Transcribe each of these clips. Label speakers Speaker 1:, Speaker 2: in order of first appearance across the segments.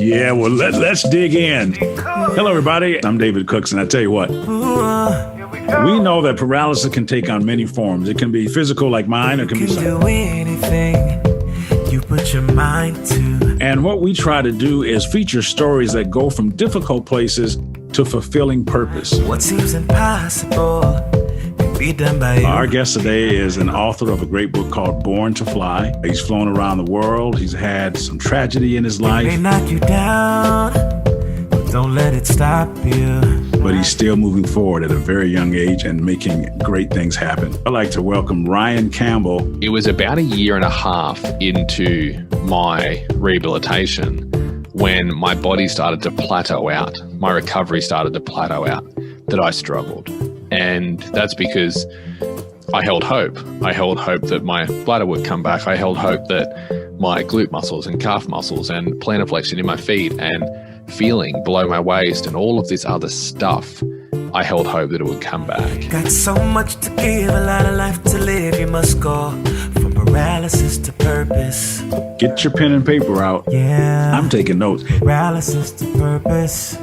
Speaker 1: Yeah, well, let's dig in. Hello, everybody. I'm David Cooks, and I tell you what, we know that paralysis can take on many forms. It can be physical like mine, or it can be something.
Speaker 2: Do anything you put your mind to.
Speaker 1: And what we try to do is feature stories that go from difficult places to fulfilling purpose.
Speaker 2: What seems impossible can be done by you.
Speaker 1: Our guest today is an author of a great book called Born to Fly. He's flown around the world. He's had some tragedy in his life.
Speaker 2: It may knock you down, but don't let it stop you.
Speaker 1: But he's still moving forward at a very young age and making great things happen. I'd like to welcome Ryan Campbell.
Speaker 3: It was about a year and a half into my rehabilitation when my body started to plateau out, my recovery started to plateau out, that I struggled. And that's because I held hope. I held hope that my bladder would come back. I held hope that my glute muscles and calf muscles and plantar flexion in my feet and feeling below my waist and all of this other stuff, I held hope that it would come back.
Speaker 2: Got so much to give, a lot of life to live. You must go from paralysis to purpose.
Speaker 1: Get your pen and paper out.
Speaker 2: Yeah,
Speaker 1: I'm taking notes.
Speaker 2: paralysis to purpose.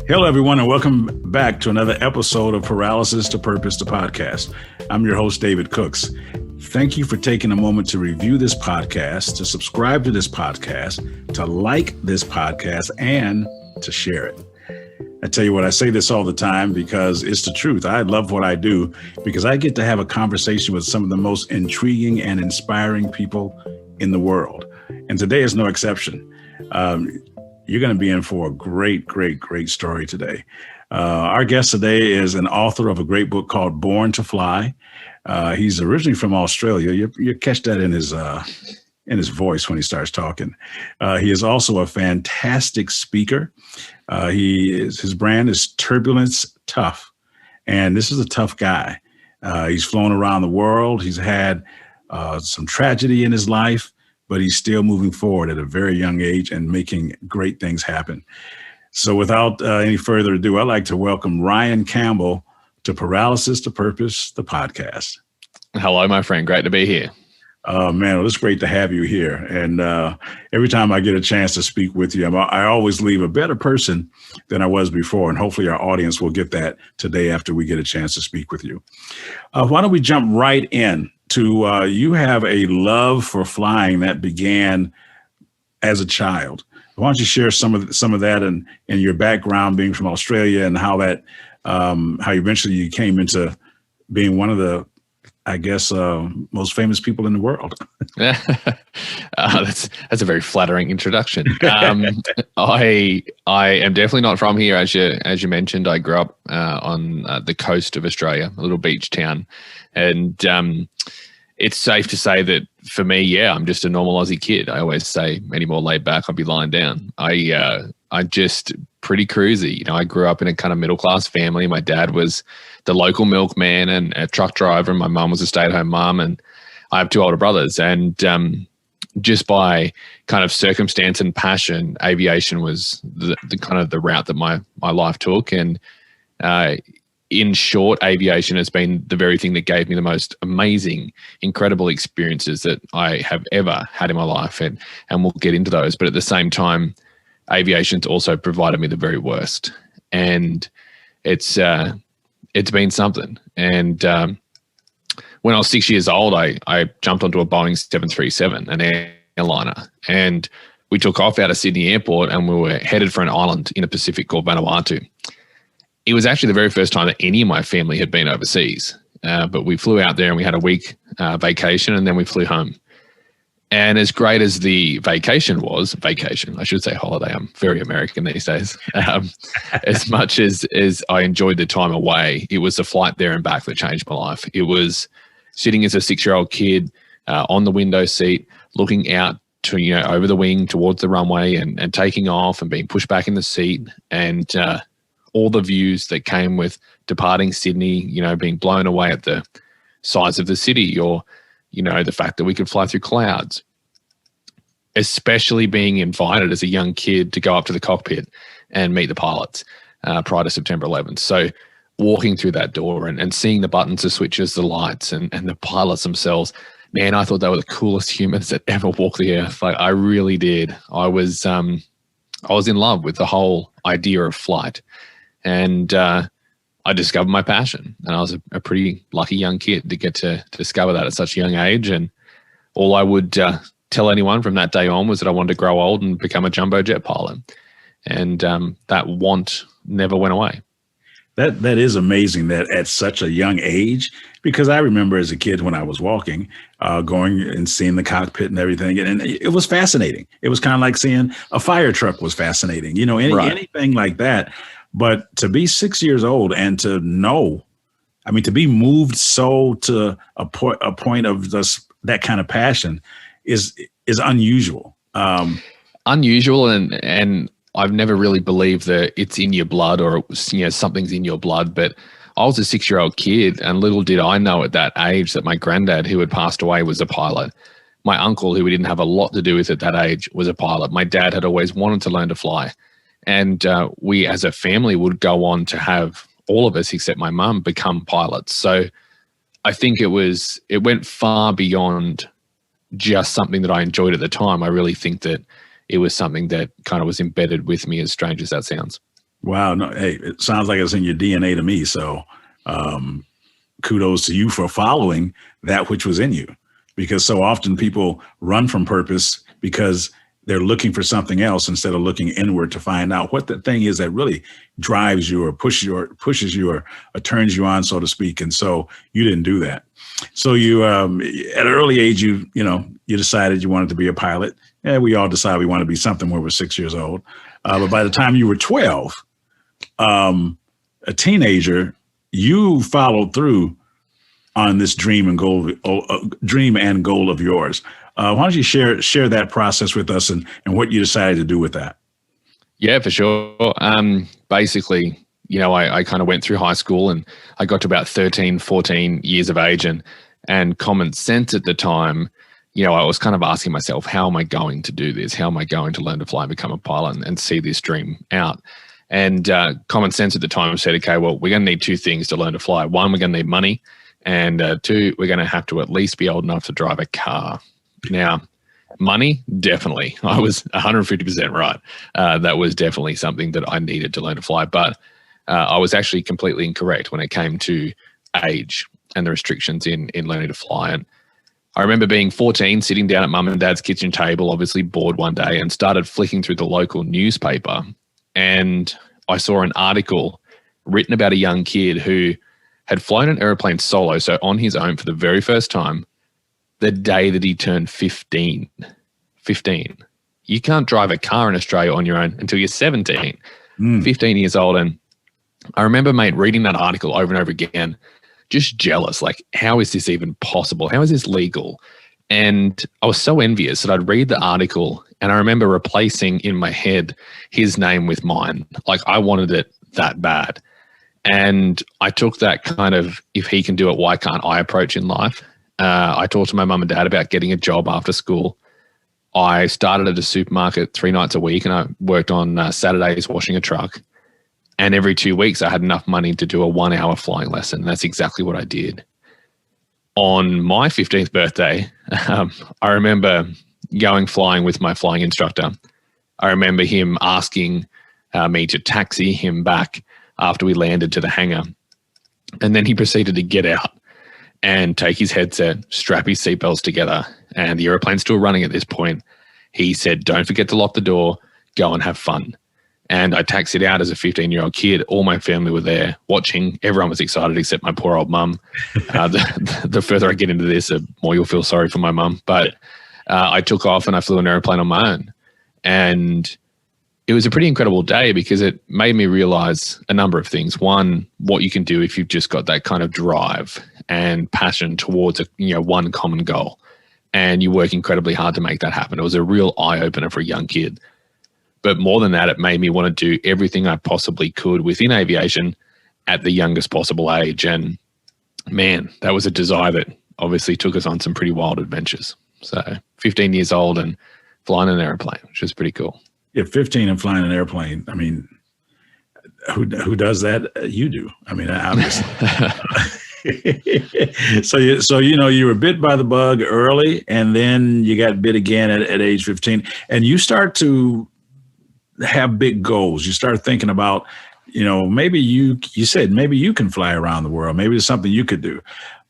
Speaker 1: Hello, everyone, and welcome back to another episode of Paralysis to Purpose, the podcast. I'm your host, David Cooks. Thank you for taking a moment to review this podcast, to subscribe to this podcast, to like this podcast, and to share it. I tell you what, I say this all the time because it's the truth. I love what I do because I get to have a conversation with some of the most intriguing and inspiring people in the world. And today is no exception. You're going to be in for a great, great, great story today. Our guest today is an author of a great book called Born to Fly. He's originally from Australia. You catch that in his voice when he starts talking. He is also a fantastic speaker. His brand is Turbulence Tough, and this is a tough guy. He's flown around the world. He's had some tragedy in his life, but he's still moving forward at a very young age and making great things happen. So without any further ado, I'd like to welcome Ryan Campbell to Paralysis to Purpose, the podcast.
Speaker 3: Hello, my friend. Great to be here.
Speaker 1: Man, well, it's great to have you here. And every time I get a chance to speak with you, I always leave a better person than I was before. And hopefully our audience will get that today after we get a chance to speak with you. Why don't we jump right in to you have a love for flying that began as a child. Why don't you share some of that and your background being from Australia and how that how eventually you came into being one of the, I guess, most famous people in the world.
Speaker 3: That's a very flattering introduction. I am definitely not from here, as you mentioned. I grew up on the coast of Australia, a little beach town, and it's safe to say that for me, yeah, I'm just a normal Aussie kid. I always say, any more laid back, I'd be lying down. I just pretty cruisy. You know, I grew up in a kind of middle class family. My dad was the local milkman and a truck driver, and my mum was a stay-at-home mum, and I have two older brothers. And just by kind of circumstance and passion, aviation was the kind of the route that my life took. And in short, aviation has been the very thing that gave me the most amazing, incredible experiences that I have ever had in my life. And we'll get into those. But at the same time, aviation's also provided me the very worst. And it's been something. And when I was 6 years old, I jumped onto a Boeing 737, an airliner, and we took off out of Sydney Airport and we were headed for an island in the Pacific called Vanuatu. It was actually the very first time that any of my family had been overseas, but we flew out there and we had a week vacation, and then we flew home. And as great as the vacation, I should say holiday, I'm very American these days. As much as I enjoyed the time away, it was the flight there and back that changed my life. It was sitting as a 6-year-old kid on the window seat, looking out to, over the wing towards the runway and taking off and being pushed back in the seat, and all the views that came with departing Sydney, being blown away at the size of the city, or the fact that we could fly through clouds, especially being invited as a young kid to go up to the cockpit and meet the pilots prior to September 11th. So walking through that door and seeing the buttons, the switches, the lights, and the pilots themselves, man, I thought they were the coolest humans that ever walked the earth. Like, I really did. I was in love with the whole idea of flight, and I discovered my passion. And I was a pretty lucky young kid to get to discover that at such a young age. And all I would tell anyone from that day on was that I wanted to grow old and become a jumbo jet pilot. And that want never went away.
Speaker 1: That is amazing that at such a young age, because I remember as a kid when I was walking, going and seeing the cockpit and everything, and it was fascinating. It was kind of like seeing a fire truck was fascinating, anything like that. But to be 6 years old and to know, I mean, to be moved so to a point of that kind of passion is unusual.
Speaker 3: Unusual, and I've never really believed that it's in your blood or something's in your blood. But I was a 6-year-old kid, and little did I know at that age that my granddad, who had passed away, was a pilot. My uncle, who we didn't have a lot to do with at that age, was a pilot. My dad had always wanted to learn to fly. And we as a family would go on to have all of us, except my mum, become pilots. So I think it went far beyond just something that I enjoyed at the time. I really think that it was something that kind of was embedded with me, as strange as that sounds.
Speaker 1: Wow. No, hey, it sounds like it's in your DNA to me. So kudos to you for following that which was in you, because so often people run from purpose because they're looking for something else instead of looking inward to find out what the thing is that really drives you or pushes you or turns you on, so to speak. And so you didn't do that. So you, at an early age, you decided you wanted to be a pilot. Yeah, we all decide we want to be something when we're 6 years old. But by the time you were 12, a teenager, you followed through on this dream and goal of yours. Why don't you share that process with us and what you decided to do with that?
Speaker 3: Yeah, for sure. Basically, I kind of went through high school and I got to about 13, 14 years of age, and common sense at the time, I was kind of asking myself, how am I going to do this? How am I going to learn to fly and become a pilot and see this dream out? And common sense at the time said, okay, well, we're going to need two things to learn to fly. One, we're going to need money. And two, we're going to have to at least be old enough to drive a car. Now, money, definitely. I was 150% right. That was definitely something that I needed to learn to fly. But I was actually completely incorrect when it came to age and the restrictions in learning to fly. And I remember being 14, sitting down at mum and dad's kitchen table, obviously bored one day, and started flicking through the local newspaper. And I saw an article written about a young kid who had flown an airplane solo, so on his own for the very first time, the day that he turned 15. 15. You can't drive a car in Australia on your own until you're 17, 15 years old. And I remember, mate, reading that article over and over again, just jealous. Like, how is this even possible? How is this legal? And I was so envious that I'd read the article and I remember replacing in my head his name with mine. Like, I wanted it that bad. And I took that kind of, if he can do it, why can't I approach in life? I talked to my mum and dad about getting a job after school. I started at a supermarket 3 nights a week and I worked on Saturdays washing a truck. And every 2 weeks I had enough money to do a 1-hour flying lesson. That's exactly what I did. On my 15th birthday, I remember going flying with my flying instructor. I remember him asking me to taxi him back after we landed to the hangar. And then he proceeded to get out and take his headset, strap his seatbelts together, and the airplane's still running at this point. He said, "Don't forget to lock the door, go and have fun." And I taxied out as a 15-year-old kid. All my family were there watching. Everyone was excited except my poor old mum. The further I get into this, the more you'll feel sorry for my mum. But I took off and I flew an airplane on my own. And it was a pretty incredible day because it made me realize a number of things. One, what you can do if you've just got that kind of drive and passion towards one common goal, and you work incredibly hard to make that happen. It was a real eye-opener for a young kid. But more than that, it made me want to do everything I possibly could within aviation at the youngest possible age. And man, that was a desire that obviously took us on some pretty wild adventures. So 15 years old and flying an airplane, which was pretty cool.
Speaker 1: Yeah, 15 and flying an airplane. I mean, who does that? You do. I mean, obviously. So you were bit by the bug early, and then you got bit again at age 15, and you start to have big goals. You start thinking about, maybe you said maybe you can fly around the world. Maybe it's something you could do.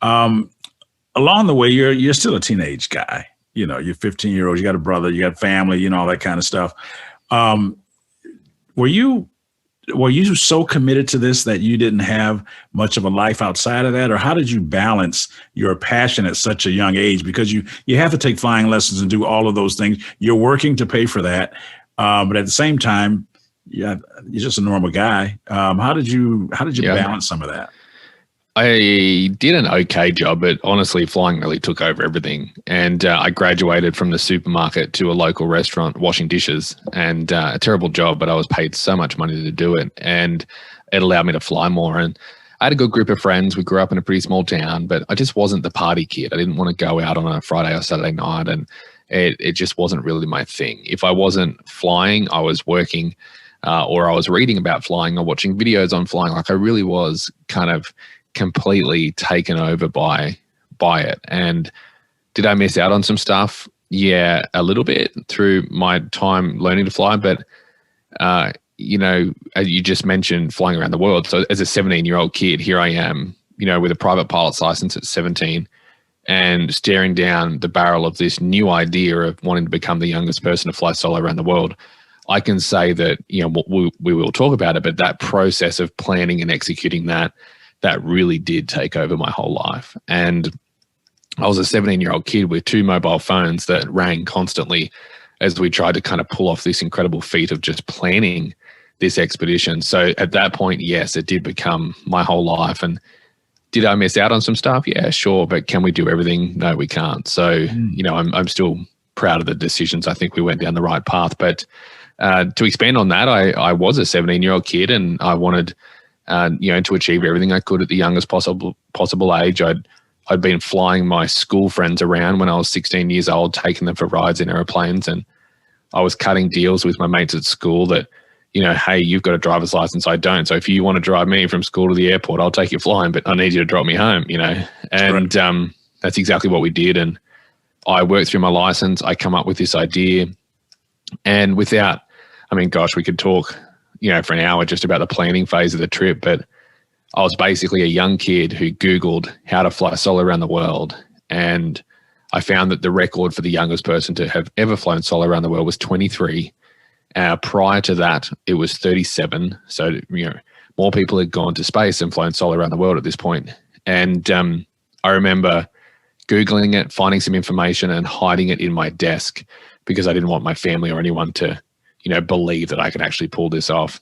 Speaker 1: Along the way, you're still a teenage guy. You're 15-year-old. You got a brother. You got family. All that kind of stuff. Were you so committed to this that you didn't have much of a life outside of that? Or how did you balance your passion at such a young age? Because you have to take flying lessons and do all of those things. You're working to pay for that. But at the same time, you're just a normal guy. How did you balance some of that?
Speaker 3: I did an okay job, but honestly, flying really took over everything. And I graduated from the supermarket to a local restaurant washing dishes, and a terrible job, but I was paid so much money to do it, and it allowed me to fly more. And I had a good group of friends. We grew up in a pretty small town, but I just wasn't the party kid. I didn't want to go out on a Friday or Saturday night, and it just wasn't really my thing. If I wasn't flying, I was working, or I was reading about flying or watching videos on flying. Like, I really was kind of completely taken over by it. And did I miss out on some stuff? Yeah, a little bit through my time learning to fly. But, as you just mentioned, flying around the world. So as a 17-year-old kid, here I am, with a private pilot's license at 17 and staring down the barrel of this new idea of wanting to become the youngest person to fly solo around the world. I can say that, we will talk about it, but that process of planning and executing that really did take over my whole life. And I was a 17-year-old kid with 2 mobile phones that rang constantly as we tried to kind of pull off this incredible feat of just planning this expedition. So at that point, yes, it did become my whole life. And did I miss out on some stuff? Yeah, sure. But can we do everything? No, we can't. So, I'm still proud of the decisions. I think we went down the right path. But to expand on that, I was a 17-year-old kid, and I wanted to achieve everything I could at the youngest possible age. I'd been flying my school friends around when I was 16 years old, taking them for rides in airplanes, and I was cutting deals with my mates at school that, hey, you've got a driver's license, I don't. So if you want to drive me from school to the airport, I'll take you flying, but I need you to drop me home, And right. That's exactly what we did. And I worked through my license. I come up with this idea, and we could talk for an hour just about the planning phase of the trip, but I was basically a young kid who Googled how to fly solo around the world, and I found that the record for the youngest person to have ever flown solo around the world was 23. Prior to that, it was 37. So, more people had gone to space and flown solo around the world at this point. And I remember Googling it, finding some information and hiding it in my desk because I didn't want my family or anyone to believe that I could actually pull this off.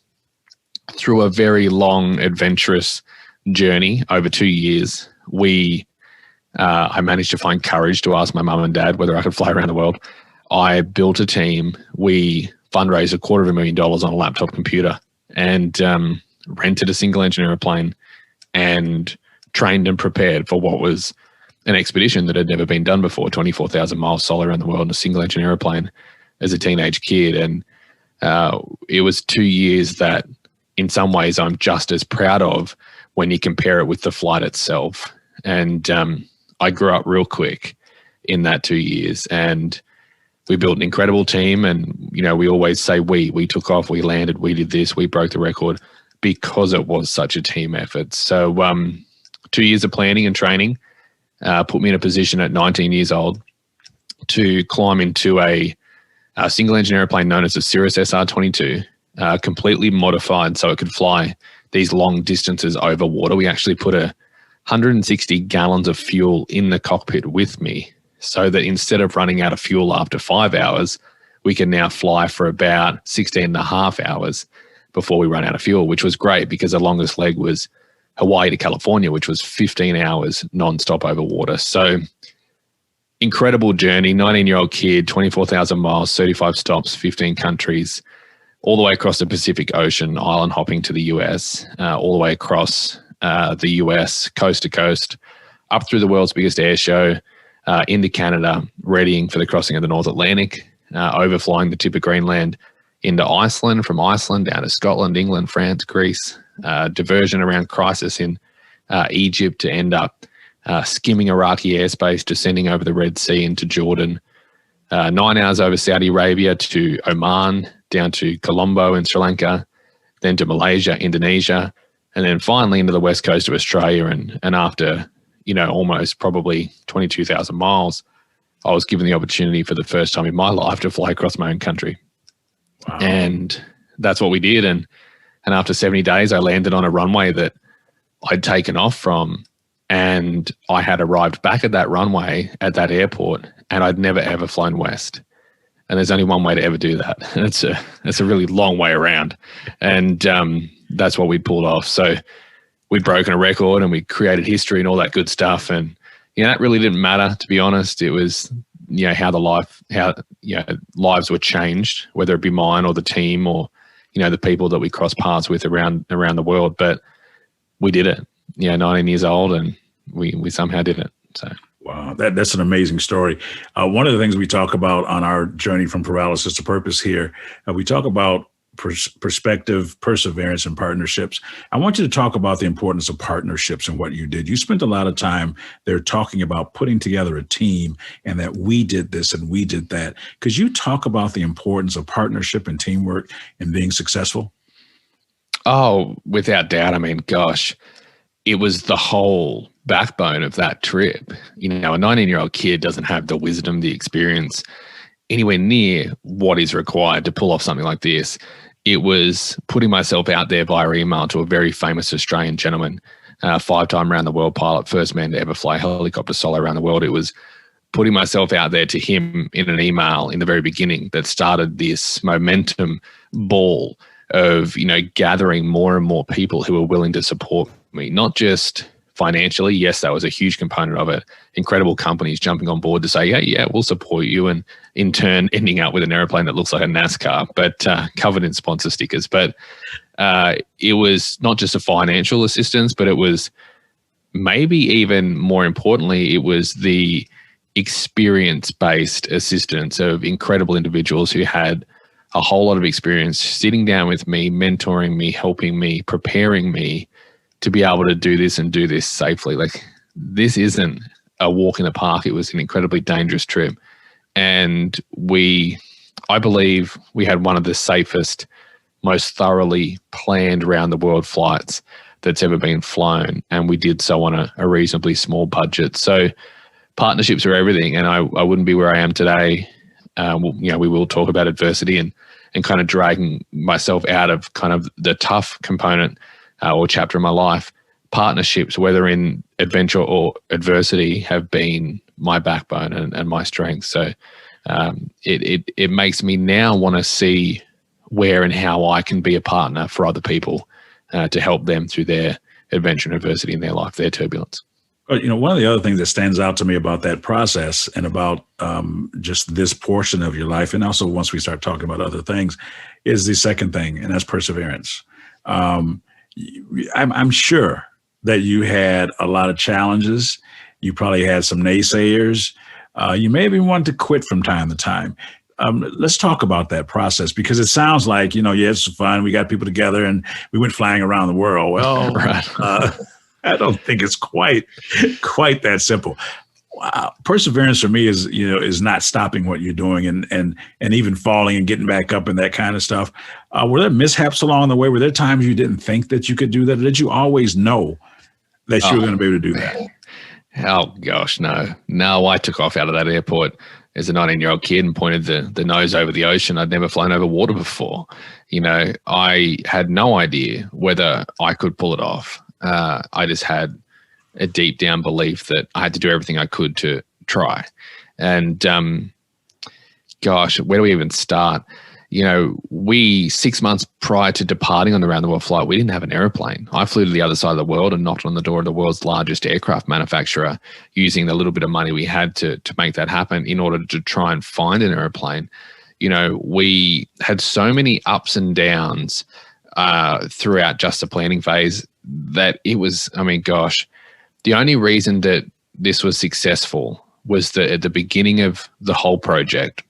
Speaker 3: Through a very long, adventurous journey over 2 years, I managed to find courage to ask my mum and dad whether I could fly around the world. I built a team. We fundraised $250,000 on a laptop computer and rented a single engine airplane and trained and prepared for what was an expedition that had never been done before, 24,000 miles solo around the world in a single engine airplane as a teenage kid. And it was 2 years that in some ways I'm just as proud of when you compare it with the flight itself. And I grew up real quick in that 2 years, and we built an incredible team. And, we always say we took off, we landed, we did this, we broke the record because it was such a team effort. So 2 years of planning and training put me in a position at 19 years old to climb into a single engine airplane known as the Cirrus SR-22, completely modified so it could fly these long distances over water. We actually put 160 gallons of fuel in the cockpit with me so that instead of running out of fuel after 5 hours, we can now fly for about 16 and a half hours before we run out of fuel, which was great because the longest leg was Hawaii to California, which was 15 hours nonstop over water. So incredible journey, 19-year-old kid, 24,000 miles, 35 stops, 15 countries, all the way across the Pacific Ocean, island hopping to the US, all the way across the US, coast to coast, up through the world's biggest air show, into Canada, readying for the crossing of the North Atlantic, overflying the tip of Greenland into Iceland, from Iceland down to Scotland, England, France, Greece, diversion around crisis in Egypt to end up skimming Iraqi airspace, descending over the Red Sea into Jordan, 9 hours over Saudi Arabia to Oman, down to Colombo in Sri Lanka, then to Malaysia, Indonesia, and then finally into the west coast of Australia. And after, almost probably 22,000 miles, I was given the opportunity for the first time in my life to fly across my own country. Wow. And that's what we did. And after 70 days, I landed on a runway that I'd taken off from, and I had arrived back at that runway at that airport, and I'd never ever flown west. And there's only one way to ever do that. And it's a really long way around. And that's what we pulled off. So we'd broken a record and we created history and all that good stuff. And that really didn't matter, to be honest. It was how lives were changed, whether it be mine or the team or the people that we crossed paths with around the world. But we did it. 19 years old, and we somehow did it. So.
Speaker 1: Wow, that's an amazing story. One of the things we talk about on our journey from paralysis to purpose here, we talk about perspective, perseverance, and partnerships. I want you to talk about the importance of partnerships and what you did. You spent a lot of time there talking about putting together a team and that we did this and we did that. Could you talk about the importance of partnership and teamwork in being successful?
Speaker 3: Oh, without doubt. I mean, gosh, it was the whole backbone of that trip. A 19-year-old kid doesn't have the wisdom, the experience anywhere near what is required to pull off something like this. It was putting myself out there via email to a very famous Australian gentleman, 5-time around the world pilot, first man to ever fly a helicopter solo around the world. It was putting myself out there to him in an email in the very beginning that started this momentum ball of, gathering more and more people who were willing to support me, not just financially. Yes, that was a huge component of it. Incredible companies jumping on board to say, yeah, we'll support you. And in turn, ending up with an airplane that looks like a NASCAR, but covered in sponsor stickers. But it was not just a financial assistance, but it was maybe even more importantly, it was the experience-based assistance of incredible individuals who had a whole lot of experience sitting down with me, mentoring me, helping me, preparing me to be able to do this and do this safely. Like, this isn't a walk in the park. It was an incredibly dangerous trip. And I believe we had one of the safest, most thoroughly planned around the world flights that's ever been flown. And we did so on a reasonably small budget. So partnerships are everything. And I wouldn't be where I am today. We will talk about adversity and kind of dragging myself out of kind of the tough component or chapter in my life. Partnerships, whether in adventure or adversity, have been my backbone and my strength. So it makes me now want to see where and how I can be a partner for other people to help them through their adventure and adversity in their life, their turbulence.
Speaker 1: One of the other things that stands out to me about that process and about just this portion of your life, and also once we start talking about other things, is the second thing, and that's perseverance. I'm sure that you had a lot of challenges. You probably had some naysayers. You may have even wanted to quit from time to time. Let's talk about that process, because it sounds like, it's fun. We got people together and we went flying around the world. Well, right. I don't think it's quite that simple. Perseverance for me is not stopping what you're doing and even falling and getting back up and that kind of stuff. Were there mishaps along the way? Were there times you didn't think that you could do that? Or did you always know that you were going to be able to do that?
Speaker 3: Oh gosh, no. No, I took off out of that airport as a 19-year-old kid and pointed the nose over the ocean. I'd never flown over water before. I had no idea whether I could pull it off. I just had a deep down belief that I had to do everything I could to try. And gosh, where do we even start? 6 months prior to departing on the round the world flight, we didn't have an airplane. I flew to the other side of the world and knocked on the door of the world's largest aircraft manufacturer using the little bit of money we had to make that happen in order to try and find an airplane. We had so many ups and downs throughout just the planning phase that it was, the only reason that this was successful was that at the beginning of the whole project,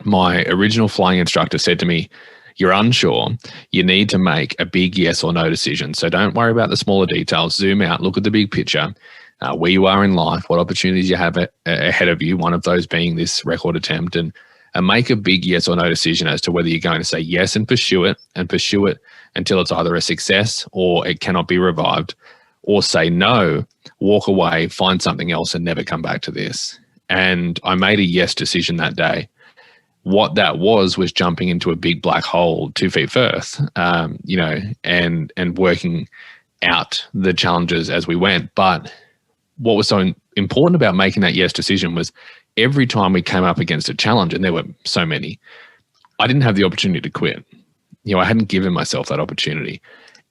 Speaker 3: my original flying instructor said to me, you're unsure, you need to make a big yes or no decision. So don't worry about the smaller details. Zoom out, look at the big picture, where you are in life, what opportunities you have ahead of you, one of those being this record attempt, and make a big yes or no decision as to whether you're going to say yes and pursue it until it's either a success or it cannot be revived, or say no, walk away, find something else and never come back to this. And I made a yes decision that day. What that was jumping into a big black hole 2 feet first, and working out the challenges as we went. But what was so important about making that yes decision was every time we came up against a challenge, and there were so many, I didn't have the opportunity to quit. I hadn't given myself that opportunity.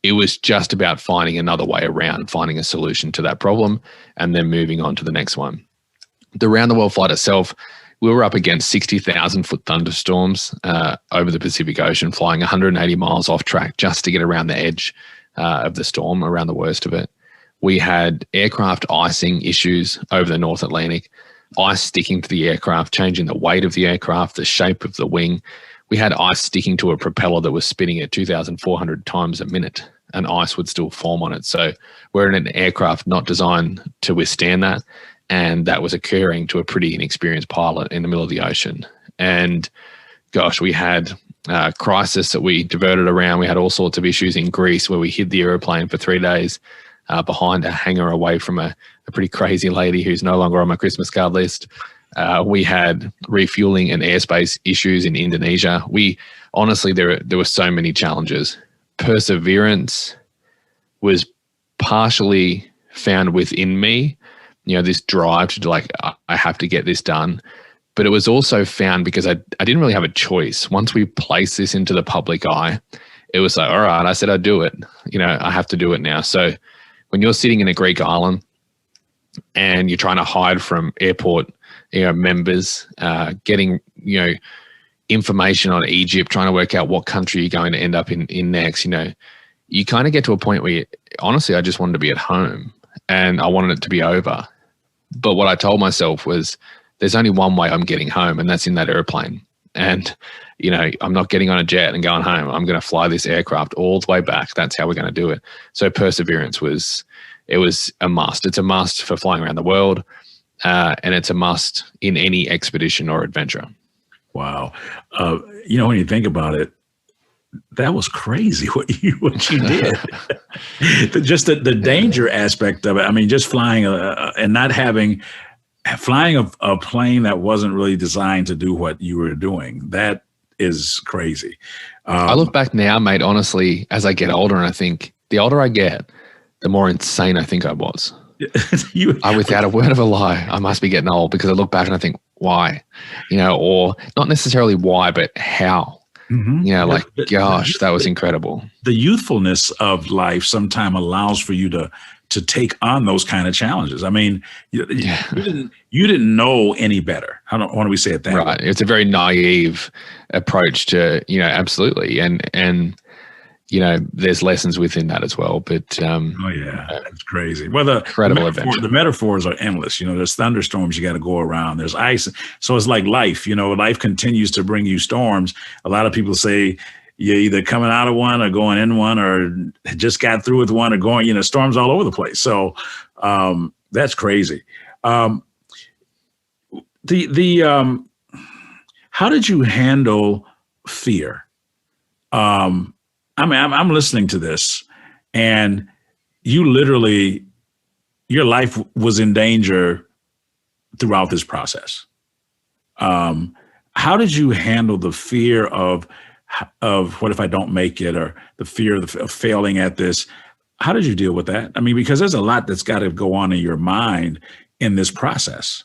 Speaker 3: It was just about finding another way around, finding a solution to that problem, and then moving on to the next one. The round the world flight itself, we were up against 60,000-foot thunderstorms over the Pacific Ocean, flying 180 miles off track just to get around the edge of the storm, around the worst of it. We had aircraft icing issues over the North Atlantic, ice sticking to the aircraft, changing the weight of the aircraft, the shape of the wing. We had ice sticking to a propeller that was spinning at 2,400 times a minute, and ice would still form on it. So we're in an aircraft not designed to withstand that. And that was occurring to a pretty inexperienced pilot in the middle of the ocean. And gosh, we had crisis that we diverted around. We had all sorts of issues in Greece where we hid the airplane for 3 days behind a hangar away from a pretty crazy lady who's no longer on my Christmas card list. We had refueling and airspace issues in Indonesia. Honestly, there were so many challenges. Perseverance was partially found within me, this drive to I have to get this done. But it was also found because I didn't really have a choice. Once we placed this into the public eye, it was like, all right, I said I'd do it. I have to do it now. So when you're sitting in a Greek island and you're trying to hide from airport members, getting, information on Egypt, trying to work out what country you're going to end up in next, you kind of get to a point where honestly, I just wanted to be at home and I wanted it to be over. But what I told myself was there's only one way I'm getting home, and that's in that airplane. And, I'm not getting on a jet and going home. I'm going to fly this aircraft all the way back. That's how we're going to do it. So perseverance was a must. It's a must for flying around the world. And it's a must in any expedition or adventure.
Speaker 1: Wow. When you think about it, that was crazy what you did. Just the danger aspect of it. I mean, just flying and not flying a plane that wasn't really designed to do what you were doing. That is crazy.
Speaker 3: I look back now, mate, honestly, as I get older, and I think the older I get, the more insane I think I was. Without a word of a lie, I must be getting old, because I look back and I think, why? Or not necessarily why, but how? Mm-hmm. Gosh, that was incredible.
Speaker 1: The youthfulness of life sometimes allows for you to take on those kind of challenges. I mean, you didn't know any better. Why don't we say it that way?
Speaker 3: Right. It's a very naive approach to, absolutely. And there's lessons within that as well. But
Speaker 1: that's crazy. Well,
Speaker 3: incredible adventure.
Speaker 1: The metaphors are endless. There's thunderstorms you got to go around. There's ice. So it's like life. Life continues to bring you storms. A lot of people say you're either coming out of one or going in one, or just got through with one, or going. Storms all over the place. So that's crazy. How did you handle fear? I'm listening to this, and your life was in danger throughout this process. How did you handle the fear of what if I don't make it, or the fear of failing at this? How did you deal with that? I mean, because there's a lot that's got to go on in your mind in this process.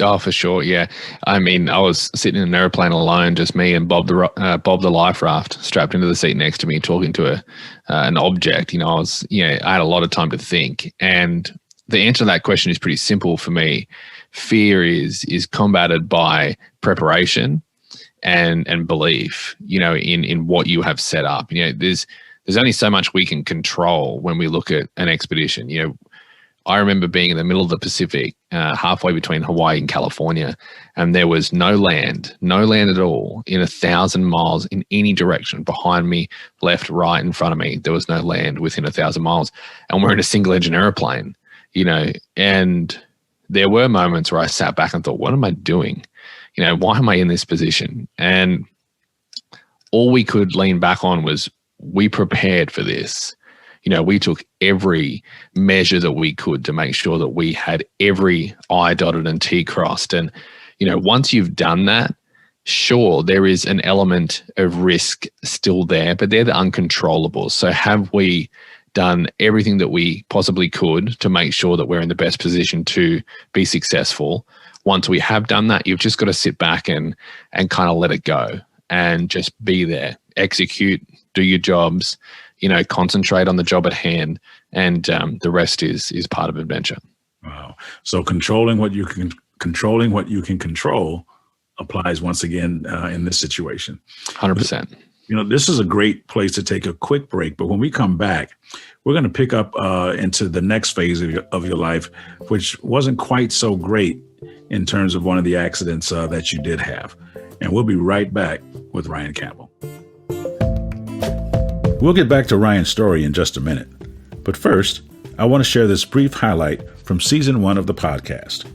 Speaker 3: Oh, for sure. Yeah. I mean, I was sitting in an airplane alone, just me and Bob the life raft strapped into the seat next to me, talking to an object. I had a lot of time to think. And the answer to that question is pretty simple for me. Fear is combated by preparation and belief, in what you have set up. There's only so much we can control when we look at an expedition. I remember being in the middle of the Pacific, halfway between Hawaii and California, and there was no land at all in 1,000 miles in any direction. Behind me, left, right, in front of me, there was no land within 1,000 miles. And we're in a single engine airplane, and there were moments where I sat back and thought, what am I doing? Why am I in this position? And all we could lean back on was we prepared for this. We took every measure that we could to make sure that we had every I dotted and T crossed. And, once you've done that, sure, there is an element of risk still there, but they're the uncontrollables. So have we done everything that we possibly could to make sure that we're in the best position to be successful? Once we have done that, you've just got to sit back and kind of let it go and just be there, execute, do your jobs, concentrate on the job at hand, and the rest is part of adventure.
Speaker 1: Wow. So controlling what you can control applies once again in this situation.
Speaker 3: 100%.
Speaker 1: This is a great place to take a quick break, but when we come back, we're going to pick up into the next phase of your life, which wasn't quite so great in terms of one of the accidents that you did have. And we'll be right back with Ryan Campbell. We'll get back to Ryan's story in just a minute. But first, I want to share this brief highlight from season 1 of the podcast.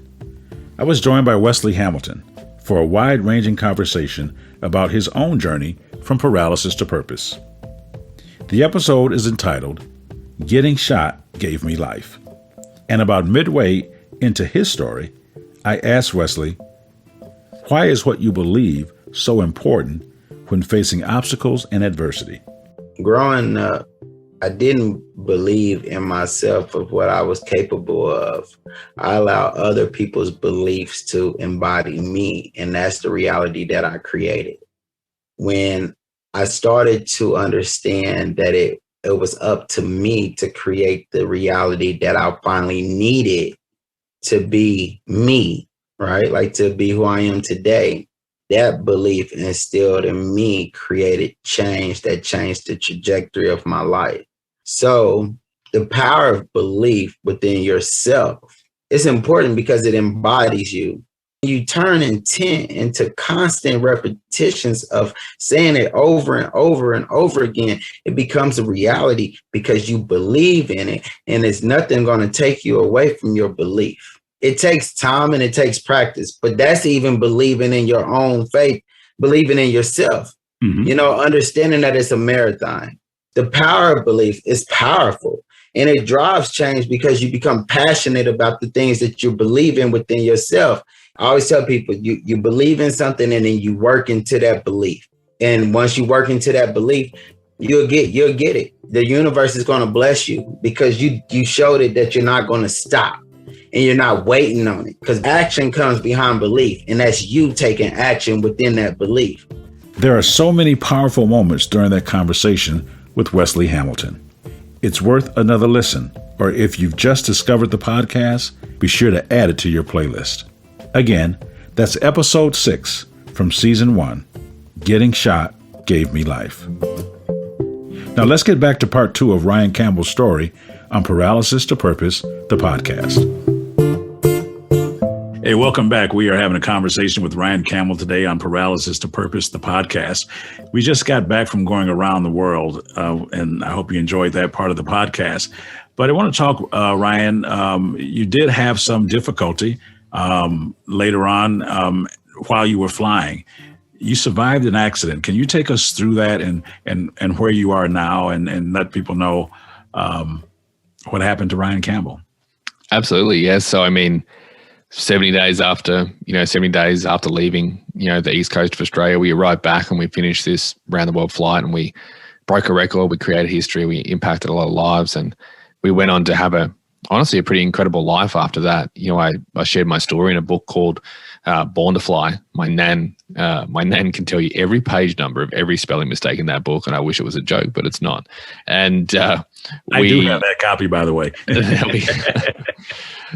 Speaker 1: I was joined by Wesley Hamilton for a wide-ranging conversation about his own journey from paralysis to purpose. The episode is entitled, Getting Shot Gave Me Life. And about midway into his story, I asked Wesley, why is what you believe so important when facing obstacles and adversity?
Speaker 4: Growing up, I didn't believe in myself of what I was capable of. I allowed other people's beliefs to embody me, and that's the reality that I created. When I started to understand that it was up to me to create the reality that I finally needed to be me, right? Like to be who I am today. That belief instilled in me created change that changed the trajectory of my life. So the power of belief within yourself is important because it embodies you. You turn intent into constant repetitions of saying it over and over and over again. It becomes a reality because you believe in it, and there's nothing going to take you away from your belief. It takes time and it takes practice, but that's even believing in your own faith, believing in yourself, understanding that it's a marathon. The power of belief is powerful, and it drives change because you become passionate about the things that you believe in within yourself. I always tell people, you believe in something and then you work into that belief. And once you work into that belief, you'll get it. The universe is going to bless you because you showed it that you're not going to stop. And you're not waiting on it, because action comes behind belief, and that's you taking action within that belief.
Speaker 1: There are so many powerful moments during that conversation with Wesley Hamilton. It's worth another listen, or if you've just discovered the podcast, be sure to add it to your playlist. Again, that's episode 6 from season 1, Getting Shot Gave Me Life. Now let's get back to part 2 of Ryan Campbell's story on Paralysis to Purpose, the podcast. Hey, welcome back. We are having a conversation with Ryan Campbell today on Paralysis to Purpose, the podcast. We just got back from going around the world, and I hope you enjoyed that part of the podcast. But I want to talk, Ryan, you did have some difficulty later on while you were flying. You survived an accident. Can you take us through that and where you are now and let people know what happened to Ryan Campbell?
Speaker 3: Absolutely, yes. So, 70 days after leaving, the East Coast of Australia, we arrived back and we finished this round the world flight, and we broke a record. We created history. We impacted a lot of lives, and we went on to have honestly a pretty incredible life after that. I shared my story in a book called Born to Fly. My nan can tell you every page number of every spelling mistake in that book, and I wish it was a joke, but it's not. And
Speaker 1: I do have that copy, by the way.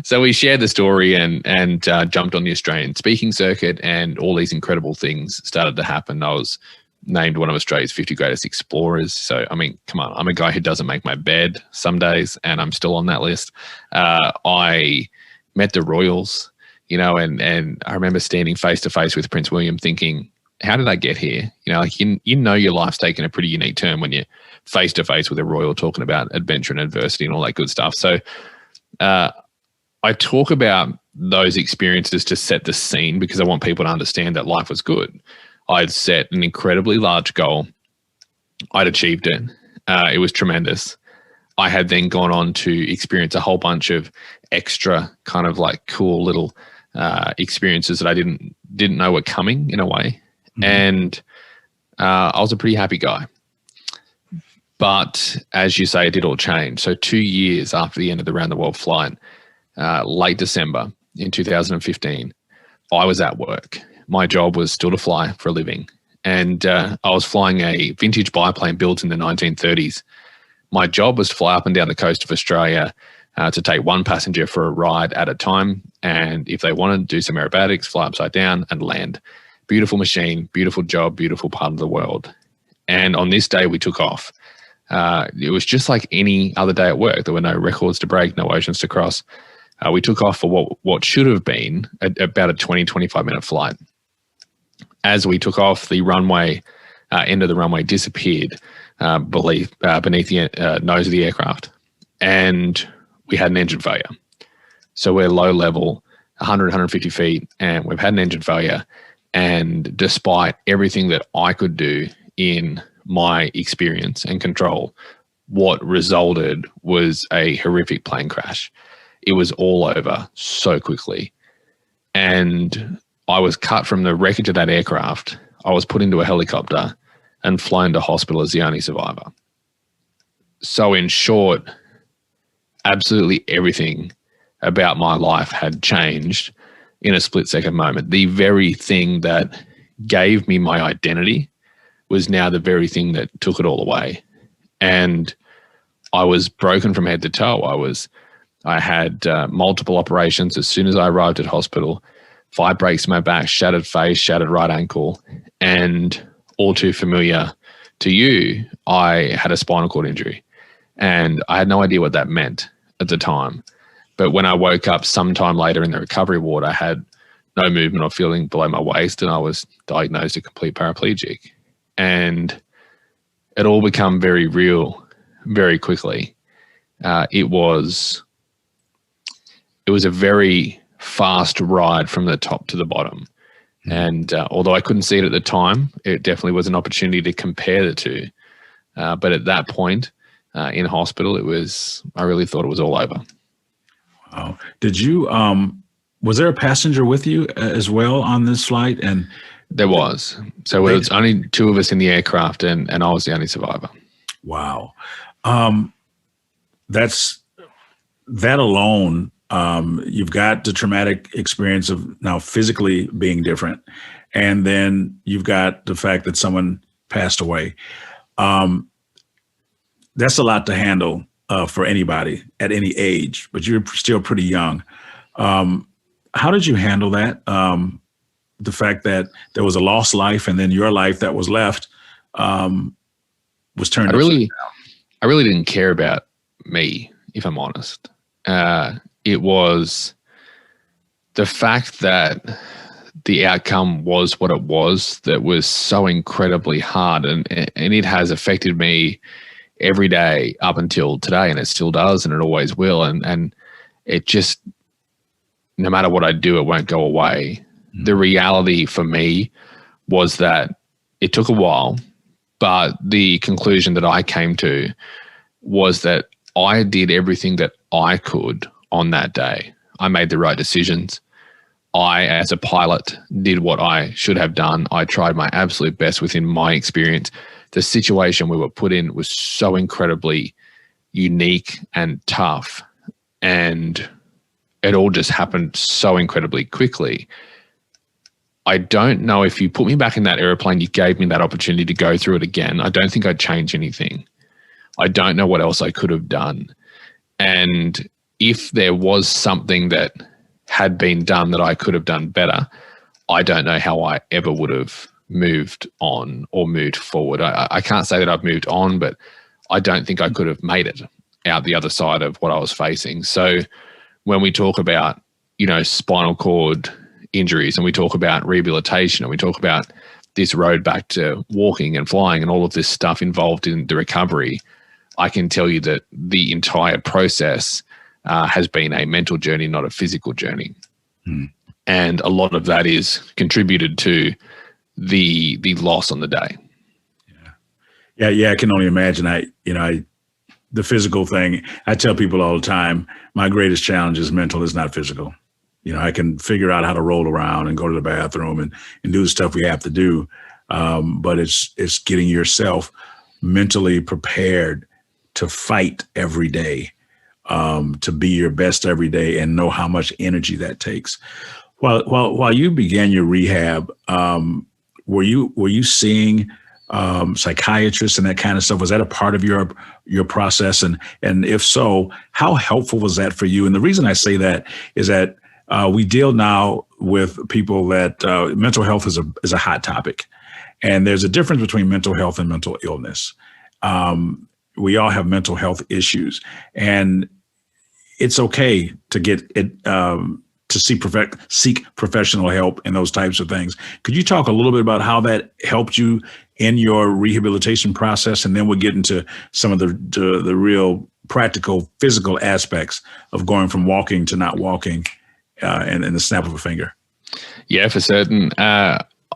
Speaker 3: So we shared the story and jumped on the Australian speaking circuit, and all these incredible things started to happen. I was named one of Australia's 50 greatest explorers. So, I mean, come on, I'm a guy who doesn't make my bed some days, and I'm still on that list. I met the royals, you know, and I remember standing face to face with Prince William thinking, how did I get here? You know, like you know your life's taken a pretty unique turn when you're face to face with a royal talking about adventure and adversity and all that good stuff. So I talk about those experiences to set the scene because I want people to understand that life was good. I'd set an incredibly large goal. I'd achieved it. It was tremendous. I had then gone on to experience a whole bunch of extra kind of like cool little experiences that I didn't know were coming in a way. Mm-hmm. And I was a pretty happy guy. But as you say, it did all change. So 2 years after the end of the round the world flight, late December in 2015, I was at work. My job was still to fly for a living. And I was flying a vintage biplane built in the 1930s. My job was to fly up and down the coast of Australia to take one passenger for a ride at a time. And if they wanted to do some aerobatics, fly upside down and land. Beautiful machine, beautiful job, beautiful part of the world. And on this day, we took off. It was just like any other day at work. There were no records to break, no oceans to cross. We took off for what should have been about a 20, 25-minute flight. As we took off, the runway, end of the runway disappeared beneath the nose of the aircraft. And we had an engine failure. So we're low level, 100, 150 feet, and we've had an engine failure. And despite everything that I could do in my experience and control, what resulted was a horrific plane crash. It was all over so quickly. And I was cut from the wreckage of that aircraft. I was put into a helicopter and flown to hospital as the only survivor. So in short, absolutely everything about my life had changed in a split-second moment. The very thing that gave me my identity was now the very thing that took it all away. And I was broken from head to toe. I had multiple operations as soon as I arrived at hospital, 5 breaks in my back, shattered face, shattered right ankle, and all too familiar to you, I had a spinal cord injury. And I had no idea what that meant at the time. But when I woke up sometime later in the recovery ward, I had no movement or feeling below my waist, and I was diagnosed a complete paraplegic. And it all became very real very quickly. It was a very fast ride from the top to the bottom. And although I couldn't see it at the time, it definitely was an opportunity to compare the two. But at that point in hospital, I really thought it was all over.
Speaker 1: Wow. Did you, was there a passenger with you as well on this flight? And
Speaker 3: there was. So it was only 2 of us in the aircraft, and I was the only survivor.
Speaker 1: Wow. That alone, you've got the traumatic experience of now physically being different. And then you've got the fact that someone passed away. That's a lot to handle for anybody at any age, but you're still pretty young. How did you handle that? The fact that there was a lost life and then your life that was left was turned upside down.
Speaker 3: I really didn't care about me, if I'm honest. It was the fact that the outcome was what it was that was so incredibly hard, and it has affected me every day up until today, and it still does, and it always will. And it just, no matter what I do, it won't go away. Mm-hmm. The reality for me was that it took a while, but the conclusion that I came to was that I did everything that I could on that day. I made the right decisions. I, as a pilot, did what I should have done. I tried my absolute best within my experience. The situation we were put in was so incredibly unique and tough, and it all just happened so incredibly quickly. I don't know, if you put me back in that airplane, you gave me that opportunity to go through it again, I don't think I'd change anything. I don't know what else I could have done. And if there was something that had been done that I could have done better, I don't know how I ever would have moved on or moved forward. I can't say that I've moved on, but I don't think I could have made it out the other side of what I was facing. So when we talk about, spinal cord injuries, and we talk about rehabilitation, and we talk about this road back to walking and flying and all of this stuff involved in the recovery, I can tell you that the entire process has been a mental journey, not a physical journey. And a lot of that is contributed to the loss on the day.
Speaker 1: Yeah. I can only imagine. The physical thing, I tell people all the time, my greatest challenge is mental, is not physical. I can figure out how to roll around and go to the bathroom and do the stuff we have to do. But it's getting yourself mentally prepared to fight every day, to be your best every day, and know how much energy that takes. While you began your rehab, were you seeing psychiatrists and that kind of stuff? Was that a part of your process? And if so, how helpful was that for you? And the reason I say that is that we deal now with people that mental health is a hot topic, and there's a difference between mental health and mental illness. We all have mental health issues, and it's okay to get it to seek professional help and those types of things. Could you talk a little bit about how that helped you in your rehabilitation process, and then we'll get into some of the real practical physical aspects of going from walking to not walking in the snap of a finger?
Speaker 3: Yeah, for certain.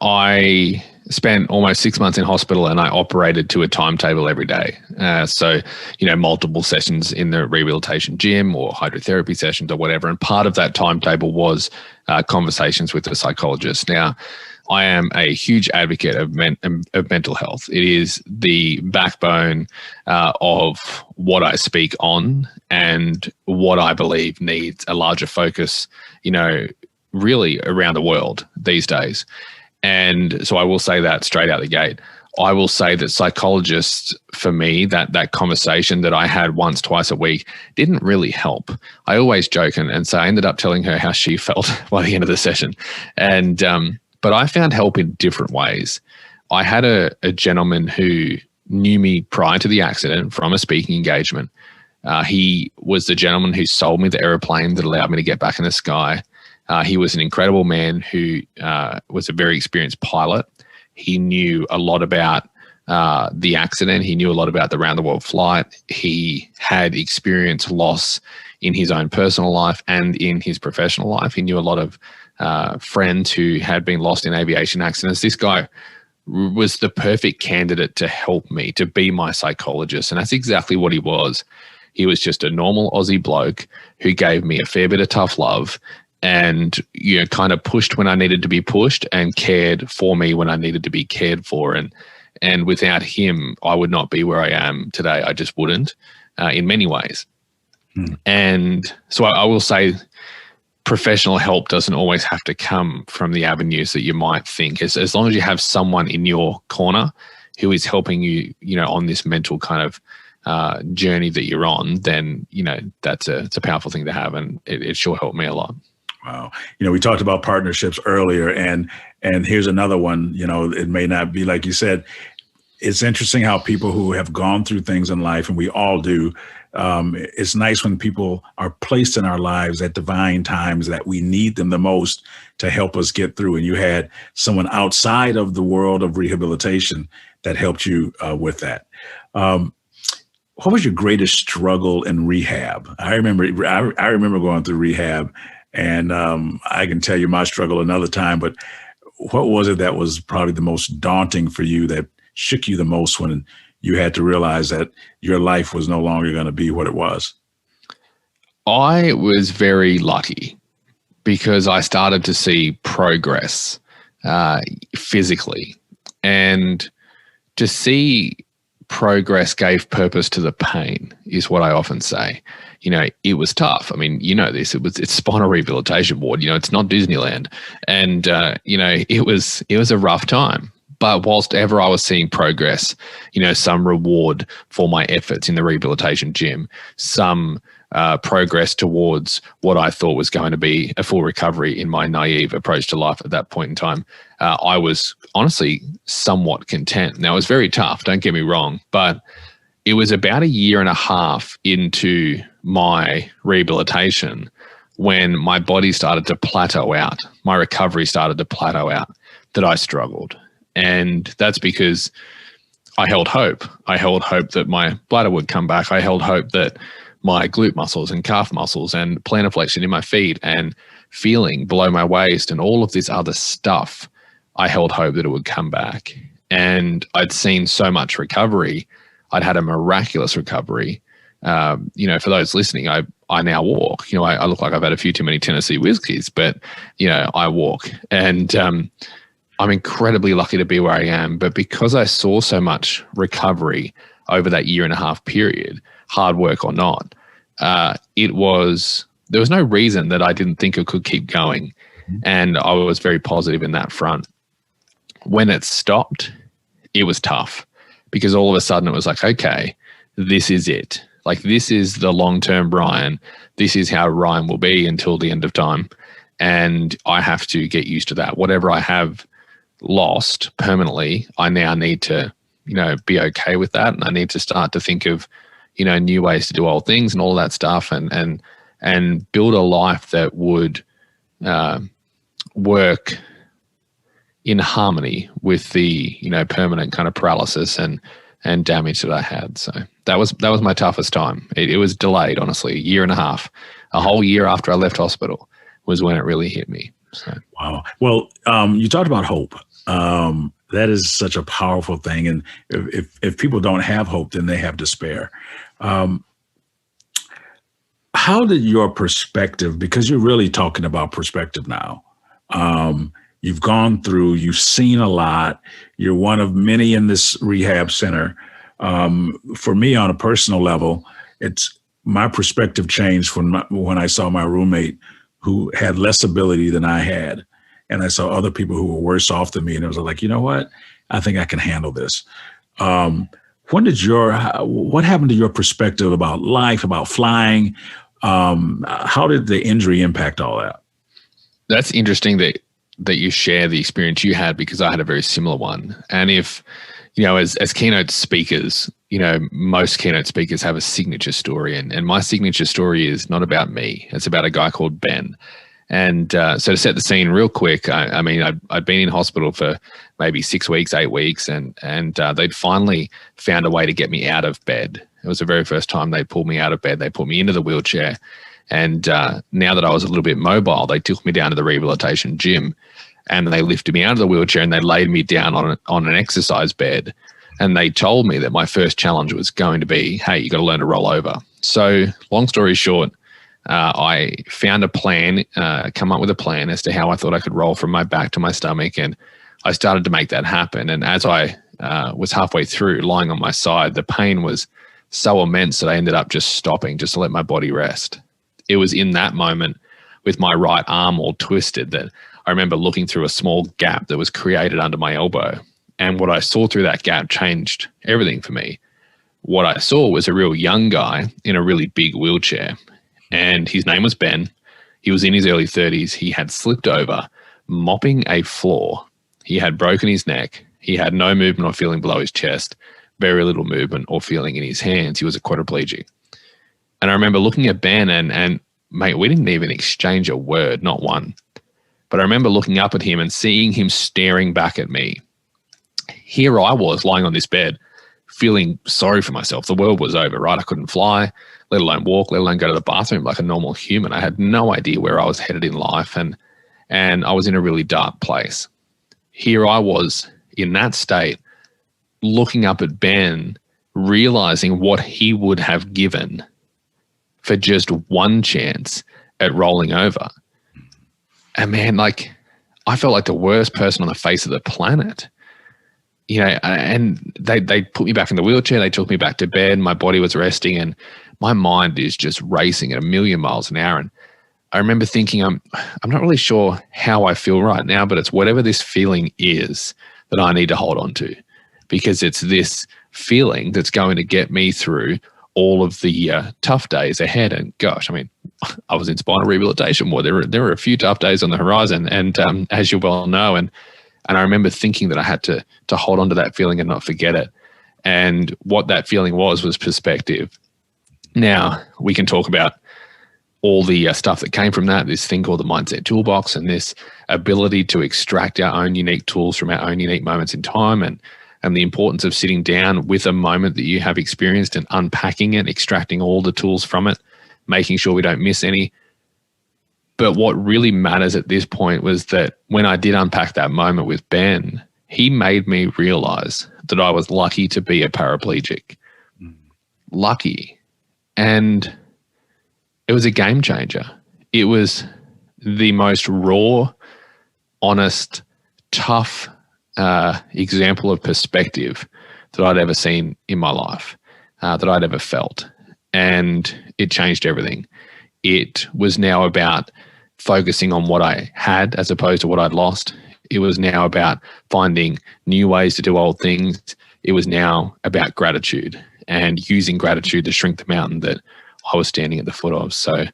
Speaker 3: I spent almost 6 months in hospital, and I operated to a timetable every day. So, multiple sessions in the rehabilitation gym or hydrotherapy sessions or whatever. And part of that timetable was conversations with a psychologist. Now, I am a huge advocate of mental health. It is the backbone of what I speak on and what I believe needs a larger focus, really around the world these days. And so I will say that straight out the gate. I will say that psychologists, for me, that conversation that I had once, twice a week didn't really help. I always joke and say I ended up telling her how she felt by the end of the session. And but I found help in different ways. I had a gentleman who knew me prior to the accident from a speaking engagement. He was the gentleman who sold me the airplane that allowed me to get back in the sky. He was an incredible man who was a very experienced pilot. He knew a lot about the accident. He knew a lot about the round-the-world flight. He had experienced loss in his own personal life and in his professional life. He knew a lot of friends who had been lost in aviation accidents. This guy was the perfect candidate to help me, to be my psychologist. And that's exactly what he was. He was just a normal Aussie bloke who gave me a fair bit of tough love and kind of pushed when I needed to be pushed and cared for me when I needed to be cared for. And without him, I would not be where I am today. I just wouldn't in many ways. And so I will say professional help doesn't always have to come from the avenues that you might think. As long as you have someone in your corner who is helping you, on this mental kind of journey that you're on, then, it's a powerful thing to have. And it sure helped me a lot.
Speaker 1: Wow. We talked about partnerships earlier, and here's another one. It may not be like you said. It's interesting how people who have gone through things in life, and we all do, it's nice when people are placed in our lives at divine times that we need them the most to help us get through. And you had someone outside of the world of rehabilitation that helped you with that. What was your greatest struggle in rehab? I remember going through rehab, and I can tell you my struggle another time, but what was it that was probably the most daunting for you, that shook you the most when you had to realize that your life was no longer going to be what it was?
Speaker 3: I was very lucky because I started to see progress physically, and to see progress gave purpose to the pain is what I often say. It was tough. I mean, this, it's spinal rehabilitation ward, it's not Disneyland. And, it was a rough time. But whilst ever I was seeing progress, some reward for my efforts in the rehabilitation gym, some progress towards what I thought was going to be a full recovery in my naive approach to life at that point in time, I was honestly somewhat content. Now, it was very tough, don't get me wrong, but it was about a year and a half into my rehabilitation when my body started to plateau out, my recovery started to plateau out, that I struggled. And that's because I held hope. I held hope that my bladder would come back. I held hope that my glute muscles and calf muscles and plantar flexion in my feet and feeling below my waist and all of this other stuff, I held hope that it would come back. And I'd seen so much recovery. I'd had a miraculous recovery. For those listening, I now walk. I look like I've had a few too many Tennessee whiskeys, but, I walk. And I'm incredibly lucky to be where I am. But because I saw so much recovery over that year and a half period, hard work or not, there was no reason that I didn't think it could keep going. And I was very positive in that front. When it stopped, it was tough because all of a sudden it was like, okay, this is it. Like, this is the long-term Ryan. This is how Ryan will be until the end of time. And I have to get used to that. Whatever I have lost permanently, I now need to, be okay with that. And I need to start to think of, new ways to do old things and all that stuff and build a life that would work in harmony with the, permanent kind of paralysis and damage that I had. So that was my toughest time. It was delayed, honestly, a year and a half. A whole year after I left hospital was when it really hit me. So.
Speaker 1: Wow. Well, you talked about hope. That is such a powerful thing. And if people don't have hope, then they have despair. How did your perspective, because you're really talking about perspective now, you've gone through, you've seen a lot, you're one of many in this rehab center. For me, on a personal level, it's my perspective changed when I saw my roommate who had less ability than I had. And I saw other people who were worse off than me. And I was like, you know what? I think I can handle this. What happened to your perspective about life, about flying? How did the injury impact all that?
Speaker 3: That's interesting that you share the experience you had, because I had a very similar one. And if, as keynote speakers, most keynote speakers have a signature story. And my signature story is not about me. It's about a guy called Ben. And so to set the scene real quick, I'd been in hospital for maybe 6 weeks, 8 weeks, and they'd finally found a way to get me out of bed. It was the very first time they pulled me out of bed. They put me into the wheelchair. And now that I was a little bit mobile, they took me down to the rehabilitation gym and they lifted me out of the wheelchair and they laid me down on an exercise bed. And they told me that my first challenge was going to be, hey, you got to learn to roll over. So long story short, I found a plan, come up with a plan as to how I thought I could roll from my back to my stomach. And I started to make that happen. And as I was halfway through, lying on my side, the pain was so immense that I ended up just stopping just to let my body rest. It was in that moment with my right arm all twisted that I remember looking through a small gap that was created under my elbow. And what I saw through that gap changed everything for me. What I saw was a real young guy in a really big wheelchair. And his name was Ben. He was in his early 30s. He had slipped over, mopping a floor. He had broken his neck. He had no movement or feeling below his chest, very little movement or feeling in his hands. He was a quadriplegic. And I remember looking at Ben and mate, we didn't even exchange a word, not one. But I remember looking up at him and seeing him staring back at me. Here I was lying on this bed, feeling sorry for myself. The world was over, right? I couldn't fly, let alone walk, let alone go to the bathroom like a normal human. I had no idea where I was headed in life, and I was in a really dark place. Here I was in that state, looking up at Ben, realizing what he would have given for just one chance at rolling over. And man, like, I felt like the worst person on the face of the planet. And they put me back in the wheelchair. They took me back to bed. My body was resting and my mind is just racing at 1,000,000 miles an hour. And I remember thinking, I'm not really sure how I feel right now, but it's whatever this feeling is that I need to hold on to, because it's this feeling that's going to get me through all of the tough days ahead. And gosh, I was in spinal rehabilitation. Well, there were a few tough days on the horizon, and as you well know, and And I remember thinking that I had to hold on to that feeling and not forget it. And what that feeling was perspective. Now, we can talk about all the stuff that came from that, this thing called the Mindset Toolbox, and this ability to extract our own unique tools from our own unique moments in time, and the importance of sitting down with a moment that you have experienced and unpacking it, extracting all the tools from it, making sure we don't miss any. But what really matters at this point was that when I did unpack that moment with Ben, he made me realize that I was lucky to be a paraplegic. Lucky. And it was a game changer. It was the most raw, honest, tough example of perspective that I'd ever seen in my life, that I'd ever felt. And it changed everything. It was now about focusing on what I had as opposed to what I'd lost. It was now about finding new ways to do old things. It was now about gratitude and using gratitude to shrink the mountain that I was standing at the foot of. So,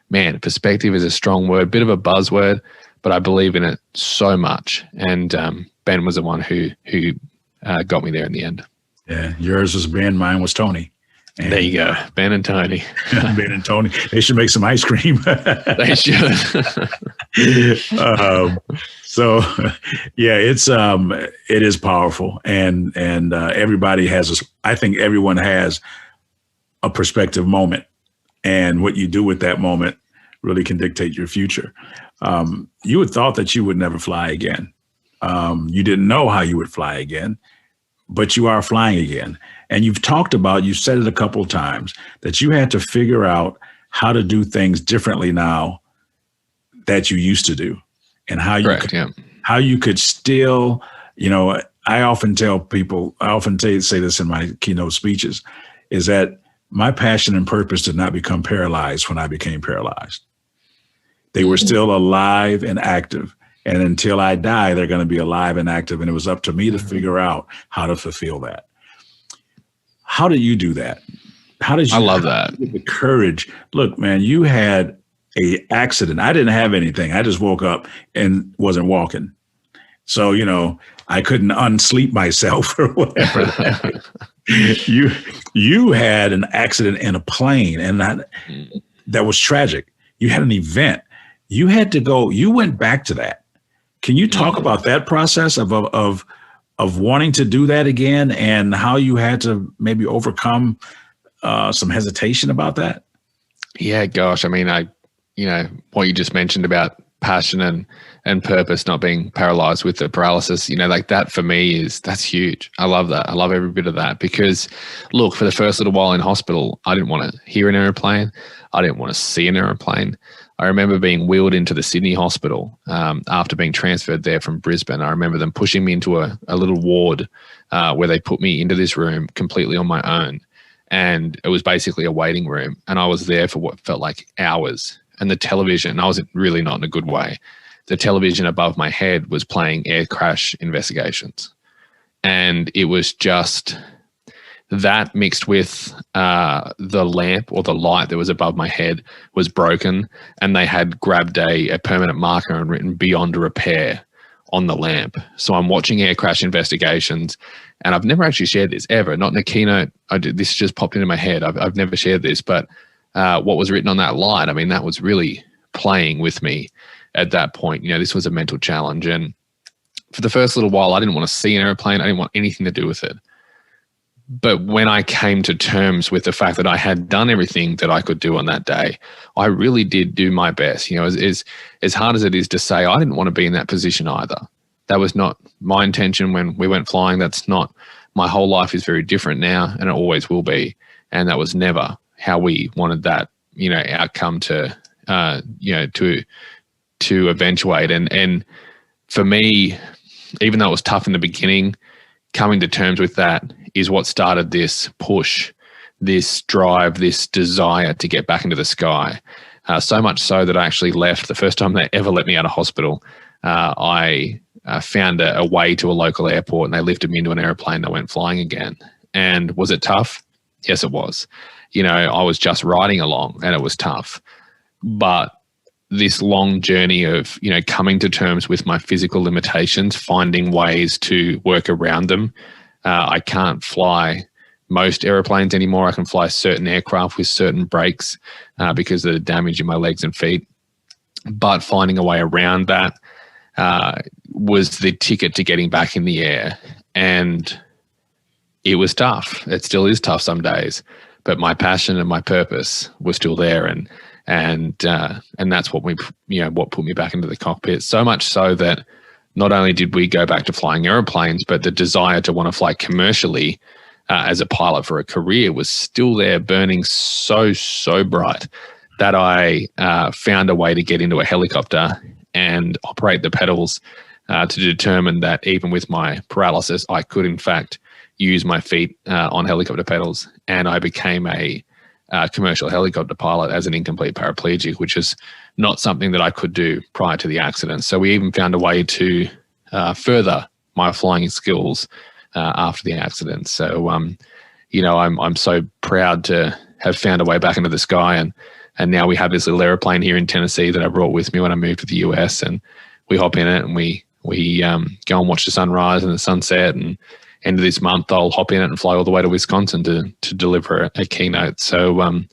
Speaker 3: man, perspective is a strong word, bit of a buzzword, but I believe in it so much. And Ben was the one who got me there in the end.
Speaker 1: Yeah, yours was Ben, mine was Tony. And,
Speaker 3: there you go, Ben and Tony.
Speaker 1: Ben and Tony. They should make some ice cream.
Speaker 3: They should.
Speaker 1: So, yeah, it is powerful, and everybody has I think everyone has a perspective moment, and what you do with that moment really can dictate your future. You had thought that you would never fly again. You didn't know how you would fly again, but you are flying again. And you've said it a couple of times, that you had to figure out how to do things differently now that you used to do, and how you could still, I often tell people, say this in my keynote speeches, is that my passion and purpose did not become paralyzed when I became paralyzed. They were still alive and active. And until I die, they're going to be alive and active. And it was up to me to figure out how to fulfill that. How do you do that? I love that. The courage. Look, man, you had an accident. I didn't have anything. I just woke up and wasn't walking. So, I couldn't unsleep myself or whatever. You had an accident in a plane, and that was tragic. You had an event. You had to go. You went back to that. Can you talk about that process of wanting to do that again, and how you had to maybe overcome some hesitation about that?
Speaker 3: Yeah, gosh. I mean, what you just mentioned about passion and purpose not being paralyzed with the paralysis, like that for me that's huge. I love that. I love every bit of that, because look, for the first little while in hospital, I didn't want to hear an airplane. I didn't want to see an airplane. I remember being wheeled into the Sydney hospital after being transferred there from Brisbane. I remember them pushing me into a little ward where they put me into this room completely on my own. And it was basically a waiting room. And I was there for what felt like hours. And the television, I was really not in a good way. The television above my head was playing air crash investigations. And it was just that mixed with the lamp or the light that was above my head was broken, and they had grabbed a permanent marker and written "beyond repair" on the lamp. So I'm watching air crash investigations, and I've never actually shared this ever, not in a keynote. This just popped into my head. I've never shared this, but what was written on that light, I mean, that was really playing with me at that point. This was a mental challenge. And for the first little while, I didn't want to see an airplane. I didn't want anything to do with it. But when I came to terms with the fact that I had done everything that I could do on that day, I really did do my best. As hard as it is to say, I didn't want to be in that position either. That was not my intention when we went flying. That's not, my whole life is very different now, and it always will be. And that was never how we wanted that, outcome to eventuate. And for me, even though it was tough in the beginning, coming to terms with that is what started this push, this drive, this desire to get back into the sky. So much so that I actually left. The first time they ever let me out of hospital, I found a way to a local airport, and they lifted me into an airplane that went flying again. And was it tough? Yes, it was. I was just riding along, and it was tough. But this long journey of, coming to terms with my physical limitations, finding ways to work around them. I can't fly most airplanes anymore. I can fly certain aircraft with certain brakes because of the damage in my legs and feet. But finding a way around that was the ticket to getting back in the air. And it was tough. It still is tough some days. But my passion and my purpose was still there. And that's what what put me back into the cockpit. So much so that not only did we go back to flying airplanes, but the desire to want to fly commercially as a pilot for a career was still there, burning so bright that I found a way to get into a helicopter and operate the pedals to determine that even with my paralysis, I could in fact use my feet on helicopter pedals. And I became a commercial helicopter pilot as an incomplete paraplegic, which is not something that I could do prior to the accident. So we even found a way to further my flying skills after the accident. So, I'm so proud to have found a way back into the sky. And now we have this little airplane here in Tennessee that I brought with me when I moved to the US, and we hop in it and we go and watch the sunrise and the sunset. And end of this month, I'll hop in it and fly all the way to Wisconsin to deliver a keynote. So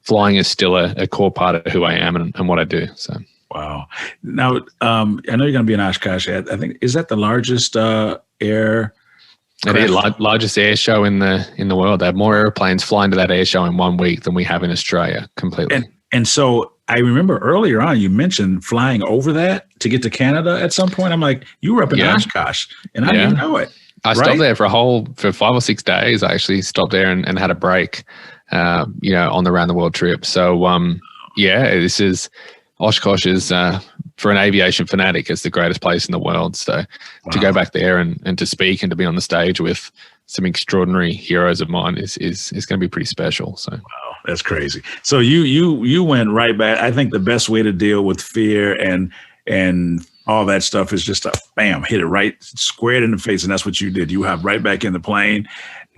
Speaker 3: flying is still a core part of who I am and what I do. So.
Speaker 1: Wow. Now, I know you're going to be in Oshkosh. I think, is that the largest air?
Speaker 3: It is largest air show in the world. They have more airplanes flying to that air show in 1 week than we have in Australia completely.
Speaker 1: And so I remember earlier on you mentioned flying over that to get to Canada at some point. I'm like, you were up in Oshkosh, and I didn't even know it.
Speaker 3: I stopped there for 5 or 6 days. I actually stopped there and had a break, on the round the world trip. So, this is Oshkosh is for an aviation fanatic, it's the greatest place in the world. So to go back there and to speak and to be on the stage with some extraordinary heroes of mine is going to be pretty special. So
Speaker 1: wow, that's crazy. So you went right back. I think the best way to deal with fear and all that stuff is just hit it right squared in the face, and that's what you did. You hopped right back in the plane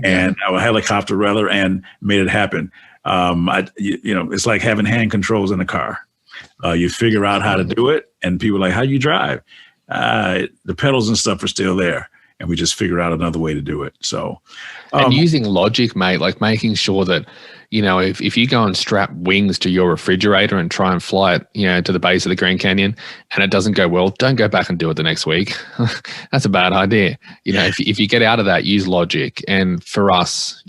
Speaker 1: and a helicopter rather, and made it happen. It's like having hand controls in a car. You figure out how to do it, and people are like, how do you drive? The pedals and stuff are still there, and we just figure out another way to do it. So,
Speaker 3: and using logic, mate, like making sure that, if you go and strap wings to your refrigerator and try and fly it, to the base of the Grand Canyon and it doesn't go well, don't go back and do it the next week. That's a bad idea. If you get out of that, use logic. And for us,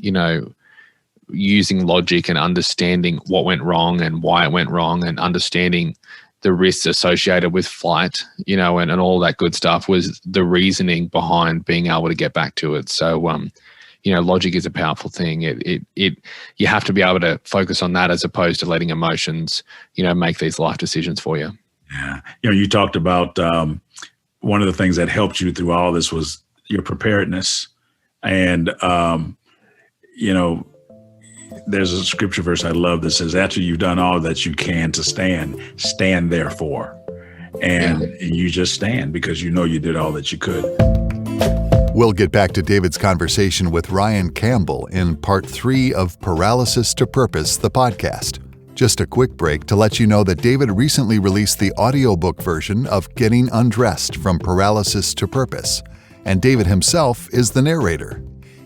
Speaker 3: using logic and understanding what went wrong and why it went wrong and understanding the risks associated with flight, and all that good stuff was the reasoning behind being able to get back to it. So, logic is a powerful thing. You have to be able to focus on that as opposed to letting emotions, make these life decisions for you.
Speaker 1: Yeah. You talked about one of the things that helped you through all this was your preparedness. And, there's a scripture verse I love that says, after you've done all that you can to stand therefore. And you just stand because you did all that you could.
Speaker 5: We'll get back to David's conversation with Ryan Campbell in part 3 of Paralysis to Purpose, the podcast. Just a quick break to let you know that David recently released the audiobook version of Getting Undressed from Paralysis to Purpose, and David himself is the narrator.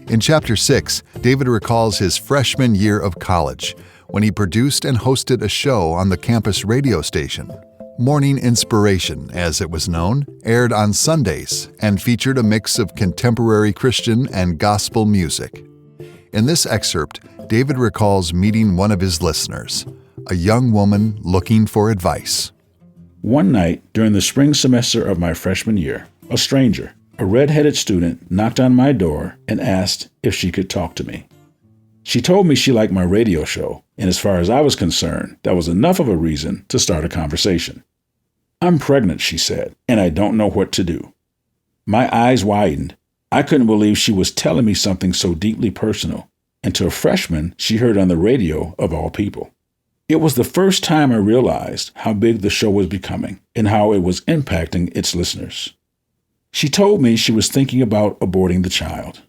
Speaker 5: In Chapter 6, David recalls his freshman year of college when he produced and hosted a show on the campus radio station. Morning Inspiration, as it was known, aired on Sundays and featured a mix of contemporary Christian and gospel music. In this excerpt, David recalls meeting one of his listeners, a young woman looking for advice.
Speaker 1: One night during the spring semester of my freshman year, a stranger, a red-headed student, knocked on my door and asked if she could talk to me. She told me she liked my radio show, and as far as I was concerned, that was enough of a reason to start a conversation. I'm pregnant, she said, and I don't know what to do. My eyes widened. I couldn't believe she was telling me something so deeply personal, and to a freshman she heard on the radio of all people. It was the first time I realized how big the show was becoming and how it was impacting its listeners. She told me she was thinking about aborting the child.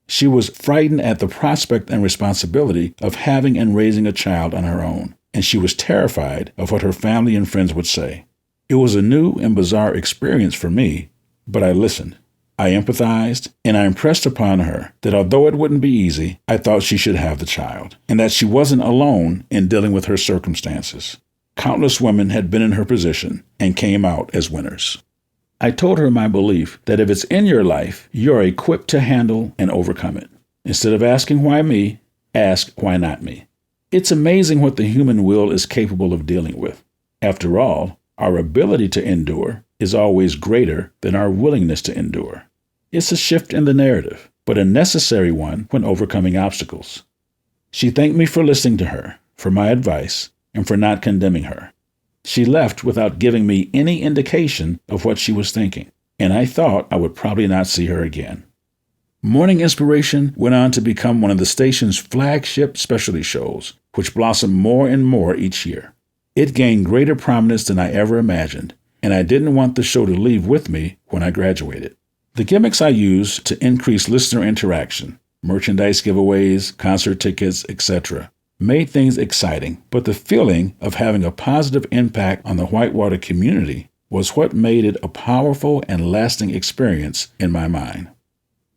Speaker 1: She was frightened at the prospect and responsibility of having and raising a child on her own. and she was terrified of what her family and friends would say. It was a new and bizarre experience for me, but I listened. I empathized, and I impressed upon her that although it wouldn't be easy, I thought she should have the child, and that she wasn't alone in dealing with her circumstances. Countless women had been in her position and came out as winners. I told her my belief that if it's in your life, you're equipped to handle and overcome it. Instead of asking why me, ask why not me. It's amazing what the human will is capable of dealing with. After all, our ability to endure is always greater than our willingness to endure. It's a shift in the narrative, but a necessary one when overcoming obstacles. She thanked me for listening to her, for my advice, and for not condemning her. She left without giving me any indication of what she was thinking, and I thought I would probably not see her again. Morning Inspiration went on to become one of the station's flagship specialty shows, which blossomed more and more each year. It gained greater prominence than I ever imagined, and I didn't want the show to leave with me when I graduated. The gimmicks I used to increase listener interaction, merchandise giveaways, concert tickets, etc., made things exciting, but the feeling of having a positive impact on the Whitewater community was what made it a powerful and lasting experience in my mind.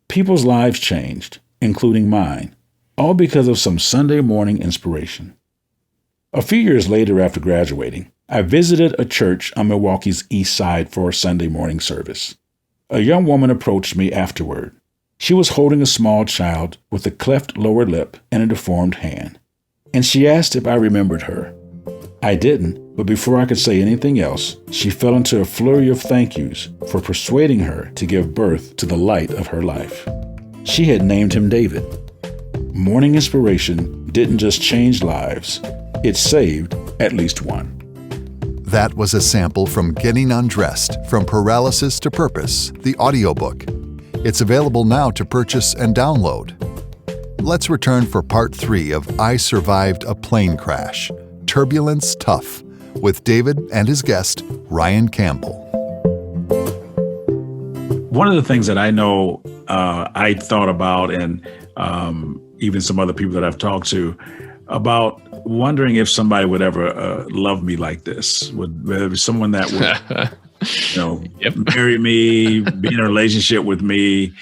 Speaker 1: People's lives changed, including mine, all because of some Sunday morning inspiration. A few years later after graduating, I visited a church on Milwaukee's east side for a Sunday morning service. A young woman approached me afterward. She was holding a small child with a cleft lower lip and a deformed hand, and she asked if I remembered her. I didn't, but before I could say anything else, she fell into a flurry of thank yous for persuading her to give birth to the light of her life. She had named him David. Morning Inspiration didn't just change lives, it saved at least one.
Speaker 5: That was a sample from Getting Undressed, From Paralysis to Purpose, the audiobook. It's available now to purchase and download. Let's return for part 3 of I Survived a Plane Crash, Turbulence Tough, with David and his guest, Ryan Campbell.
Speaker 1: One of the things that I know I thought about, and even some other people that I've talked to, about wondering if somebody would ever love me like this. Would there be someone that would, marry me, be in a relationship with me?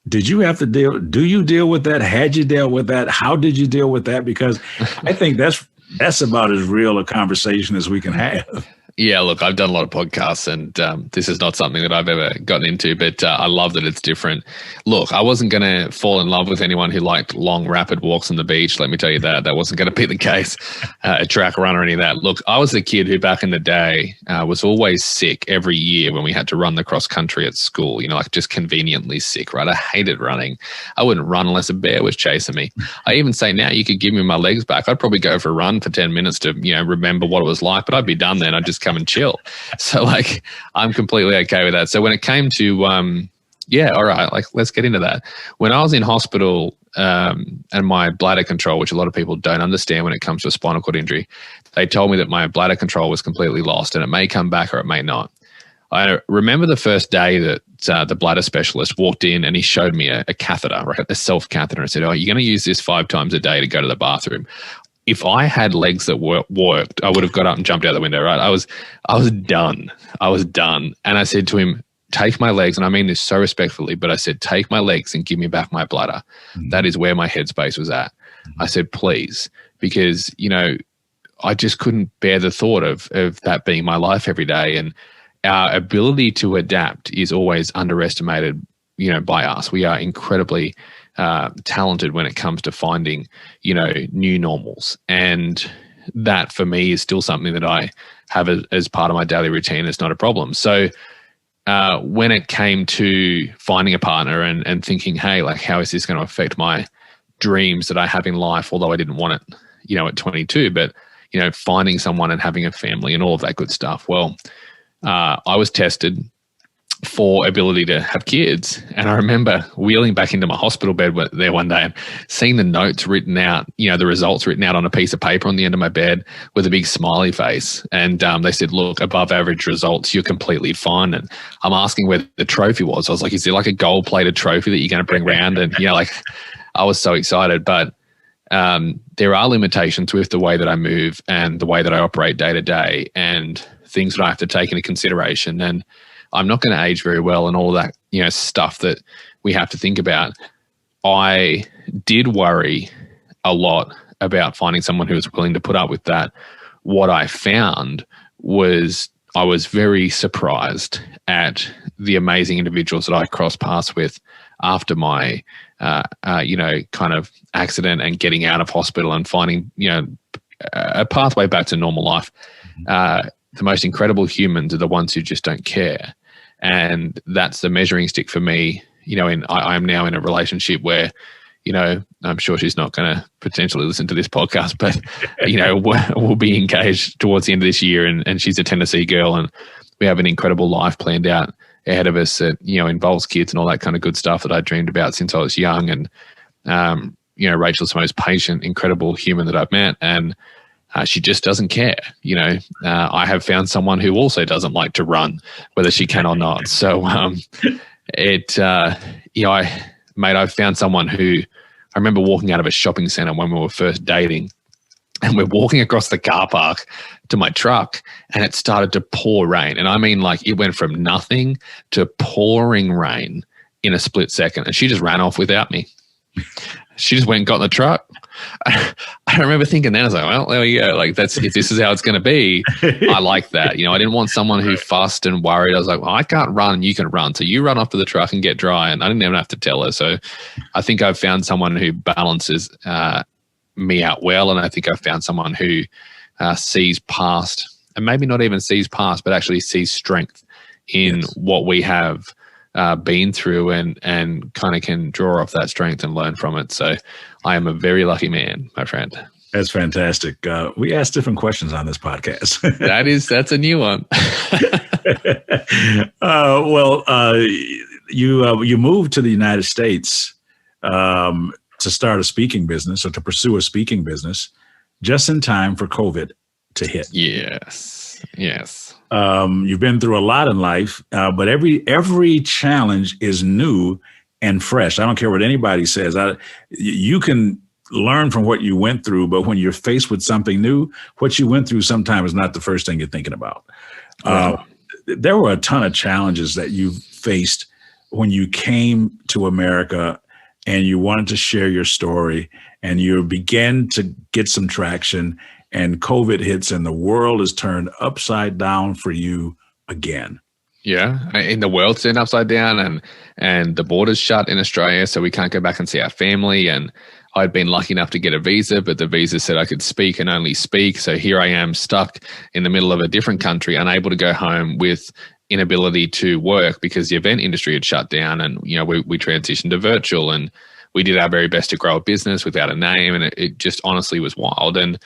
Speaker 1: Did you have to do you deal with that? Had you dealt with that? How did you deal with that? Because I think that's about as real a conversation as we can have.
Speaker 3: Yeah, look, I've done a lot of podcasts, and this is not something that I've ever gotten into, but I love that it's different. Look, I wasn't going to fall in love with anyone who liked long, rapid walks on the beach. Let me tell you that. That wasn't going to be the case. A track run or any of that. Look, I was the kid who back in the day was always sick every year when we had to run the cross country at school, like just conveniently sick, right? I hated running. I wouldn't run unless a bear was chasing me. I even say now, you could give me my legs back. I'd probably go for a run for 10 minutes to, remember what it was like, but I'd be done then. I'd just come and chill. So I'm completely okay with that. So when it came to, all right, let's get into that. When I was in hospital and my bladder control, which a lot of people don't understand when it comes to a spinal cord injury, they told me that my bladder control was completely lost and it may come back or it may not. I remember the first day that the bladder specialist walked in and he showed me a catheter, right, a self catheter, and said, "Oh, you're going to use this 5 times a day to go to the bathroom." If I had legs that worked, I would have got up and jumped out the window, right? I was done. I was done. And I said to him, "Take my legs," and I mean this so respectfully, but I said, "Take my legs and give me back my bladder." Mm-hmm. That is where my headspace was at. Mm-hmm. I said, "Please," because, I just couldn't bear the thought of that being my life every day. And our ability to adapt is always underestimated, by us. We are incredibly talented when it comes to finding, new normals. And that for me is still something that I have as part of my daily routine. It's not a problem. So when it came to finding a partner and thinking, hey, how is this going to affect my dreams that I have in life, although I didn't want it, at 22, but, finding someone and having a family and all of that good stuff. Well, I was tested for ability to have kids. And I remember wheeling back into my hospital bed there one day and seeing the notes written out, the results written out on a piece of paper on the end of my bed with a big smiley face. And they said, "Look, above average results, you're completely fine." And I'm asking where the trophy was. I was like, "Is there a gold-plated trophy that you're going to bring around?" And, I was so excited. But there are limitations with the way that I move and the way that I operate day to day, and things that I have to take into consideration. And I'm not going to age very well and all that, stuff that we have to think about. I did worry a lot about finding someone who was willing to put up with that. What I found was I was very surprised at the amazing individuals that I crossed paths with after my, kind of accident and getting out of hospital and finding, a pathway back to normal life. The most incredible humans are the ones who just don't care. And that's the measuring stick for me. I'm now in a relationship where, I'm sure she's not going to potentially listen to this podcast, but, we'll be engaged towards the end of this year, and she's a Tennessee girl, and we have an incredible life planned out ahead of us that, involves kids and all that kind of good stuff that I dreamed about since I was young. And, Rachel's the most patient, incredible human that I've met, and she just doesn't care. I have found someone who also doesn't like to run, whether she can or not. So I've found someone who, I remember walking out of a shopping center when we were first dating, and we're walking across the car park to my truck, and it started to pour rain. And I mean, like, it went from nothing to pouring rain in a split second. And she just ran off without me. She just went and got in the truck. I remember thinking then, I was like, well, there we go. Like, if this is how it's going to be, I like that. I didn't want someone who fussed and worried. I was like, well, I can't run, you can run. So you run off to the truck and get dry. And I didn't even have to tell her. So I think I've found someone who balances me out well. And I think I've found someone who sees past, and maybe not even sees past, but actually sees strength in what we have been through, and kind of can draw off that strength and learn from it. So I am a very lucky man, my friend.
Speaker 1: That's fantastic. We ask different questions on this podcast.
Speaker 3: That's a new one.
Speaker 1: You moved to the United States to start a speaking business, or to pursue a speaking business, just in time for COVID to hit. Yes. You've been through a lot in life, but every challenge is new and fresh. I don't care what anybody says. You can learn from what you went through, but when you're faced with something new, what you went through sometimes is not the first thing you're thinking about. There were a ton of challenges that you faced when you came to America and you wanted to share your story, and you began to get some traction, and COVID hits and the world is turned upside down for you again.
Speaker 3: Yeah, in the world's turned upside down, and the border's shut in Australia, so we can't go back and see our family. And I'd been lucky enough to get a visa, but the visa said I could speak and only speak. So here I am, stuck in the middle of a different country, unable to go home, with inability to work because the event industry had shut down. And we transitioned to virtual, and we did our very best to grow a business without a name, and it just honestly was wild. And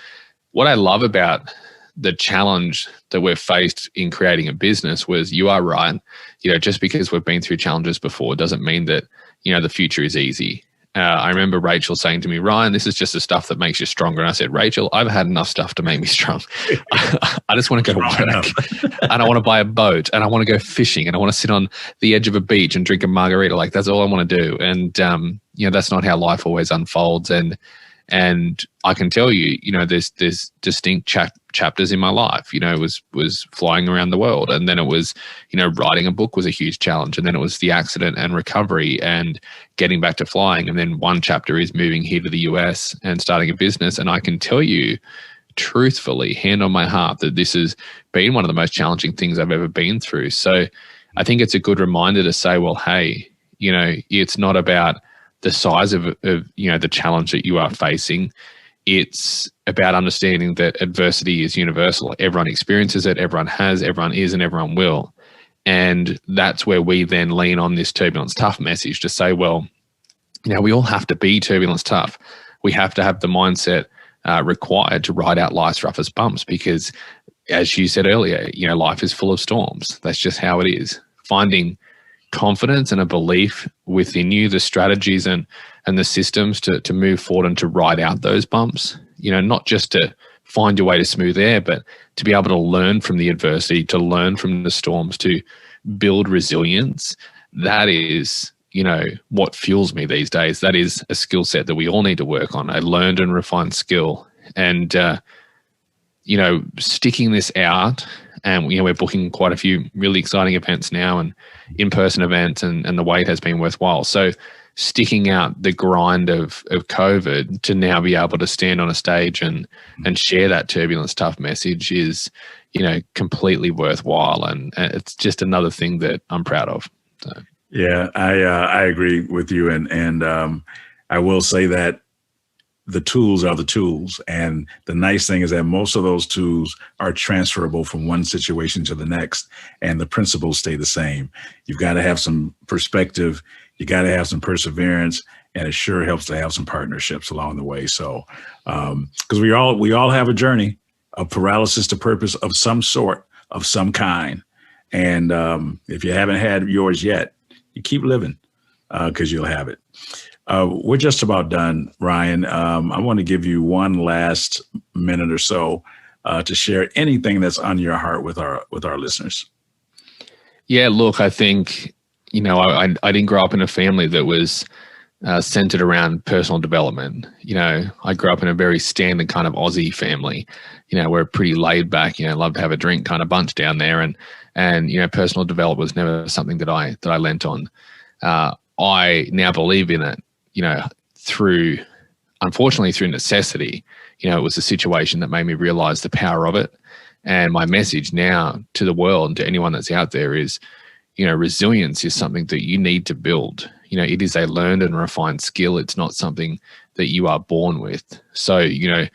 Speaker 3: what I love about the challenge that we've faced in creating a business was, you are right. Just because we've been through challenges before doesn't mean that, the future is easy. I remember Rachel saying to me, Ryan, this is just the stuff that makes you stronger. And I said, Rachel, I've had enough stuff to make me strong. I just want to go to work, and I want to buy a boat, and I want to go fishing, and I want to sit on the edge of a beach and drink a margarita. Like, that's all I want to do. And, that's not how life always unfolds. And I can tell you, there's distinct chapters in my life. It was flying around the world, and then it was, writing a book was a huge challenge, and then it was the accident and recovery and getting back to flying, and then one chapter is moving here to the US and starting a business. And I can tell you, truthfully, hand on my heart, that this has been one of the most challenging things I've ever been through. So I think it's a good reminder to say, well, hey, it's not about the size of the challenge that you are facing. It's about understanding that adversity is universal. Everyone experiences it, everyone has, everyone is, and everyone will. And that's where we then lean on this turbulence tough message to say, well, we all have to be turbulence tough. We have to have the mindset required to ride out life's roughest bumps, because, as you said earlier, life is full of storms. That's just how it is. Finding confidence and a belief within you, the strategies and the systems to move forward and to ride out those bumps, not just to find your way to smooth air, but to be able to learn from the adversity, to learn from the storms, to build resilience. That is, what fuels me these days. That is a skill set that we all need to work on, a learned and refined skill. And, sticking this out, and, we're booking quite a few really exciting events now and in-person events, and the wait has been worthwhile. So sticking out the grind of COVID to now be able to stand on a stage and share that Turbulence Tough message is, completely worthwhile. And it's just another thing that I'm proud of. So.
Speaker 1: Yeah, I agree with you. And I will say that the tools are the tools. And the nice thing is that most of those tools are transferable from one situation to the next, and the principles stay the same. You've got to have some perspective. You got to have some perseverance, and it sure helps to have some partnerships along the way. So, because we all have a journey of paralysis to purpose of some sort, of some kind. And if you haven't had yours yet, you keep living, because you'll have it. We're just about done, Ryan. I want to give you one last minute or so to share anything that's on your heart with our listeners.
Speaker 3: Yeah, look, I think, I didn't grow up in a family that was centered around personal development. I grew up in a very standard kind of Aussie family. We're pretty laid back, love to have a drink kind of bunch down there. And personal development was never something that I lent on. I now believe in it, unfortunately through necessity. It was a situation that made me realize the power of it. And my message now to the world and to anyone that's out there is, resilience is something that you need to build. It is a learned and refined skill. It's not something that you are born with. So, you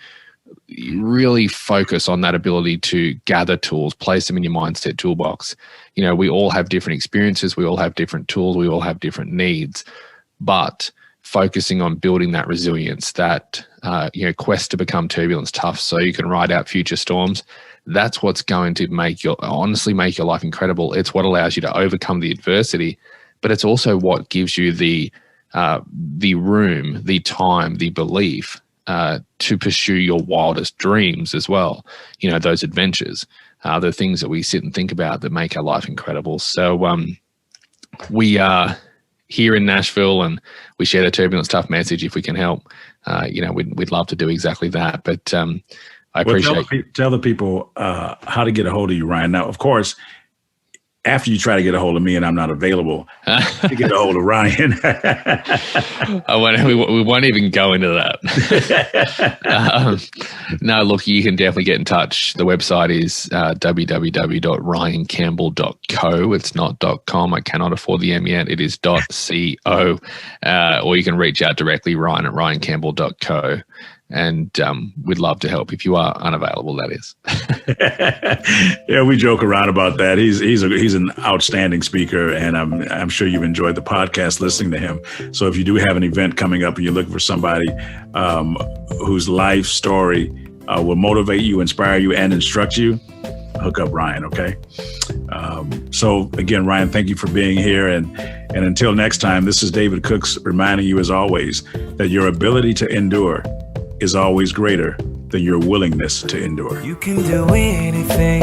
Speaker 3: really focus on that ability to gather tools, place them in your mindset toolbox. We all have different experiences. We all have different tools. We all have different needs, but focusing on building that resilience, that, quest to become turbulence tough so you can ride out future storms. That's what's going to make your life incredible. It's what allows you to overcome the adversity, but it's also what gives you the room, the time, the belief to pursue your wildest dreams as well. Those adventures, the things that we sit and think about that make our life incredible. So we are here in Nashville, and we share the Turbulence Tough message. If we can help, we'd love to do exactly that. But I appreciate.
Speaker 1: Tell the people how to get a hold of you, Ryan. Now, of course, after you try to get a hold of me and I'm not available, to get a hold of Ryan.
Speaker 3: We won't even go into that. No, look, you can definitely get in touch. The website is www.ryancampbell.co. It's not .com. I cannot afford the M yet. It is .co. Or you can reach out directly, Ryan at ryancampbell.co. And we'd love to help if you are unavailable, that is.
Speaker 1: Yeah, we joke around about that. He's an outstanding speaker, and I'm sure you've enjoyed the podcast listening to him. So if you do have an event coming up and you're looking for somebody whose life story will motivate you, inspire you, and instruct you, hook up Ryan, okay? So again, Ryan, thank you for being here. And until next time, this is David Cooks reminding you, as always, that your ability to endure is always greater than your willingness to endure.
Speaker 2: You can do anything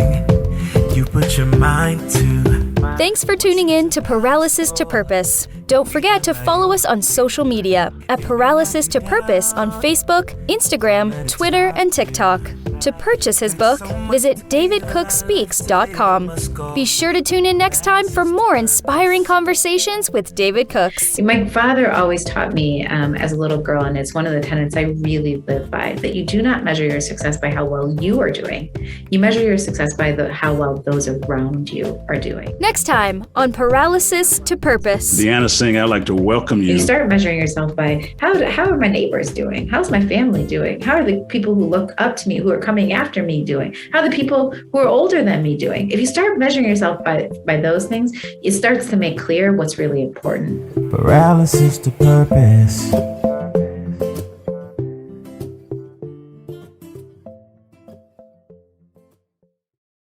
Speaker 2: you put your mind to.
Speaker 6: Thanks for tuning in to Paralysis to Purpose. Don't forget to follow us on social media at Paralysis to Purpose on Facebook, Instagram, Twitter, and TikTok. To purchase his book, visit davidcookspeaks.com. Be sure to tune in next time for more inspiring conversations with David Cooks.
Speaker 7: My father always taught me as a little girl, and it's one of the tenets I really live by, that you do not measure your success by how well you are doing. You measure your success by how well those around you are doing.
Speaker 6: Next time on Paralysis to Purpose.
Speaker 1: Deanna Singh, I'd like to welcome you.
Speaker 7: You start measuring yourself by how are my neighbors doing? How's my family doing? How are the people who look up to me, who are coming after me doing? How are the people who are older than me doing? If you start measuring yourself by those things, it starts to make clear what's really important.
Speaker 2: Paralysis to purpose.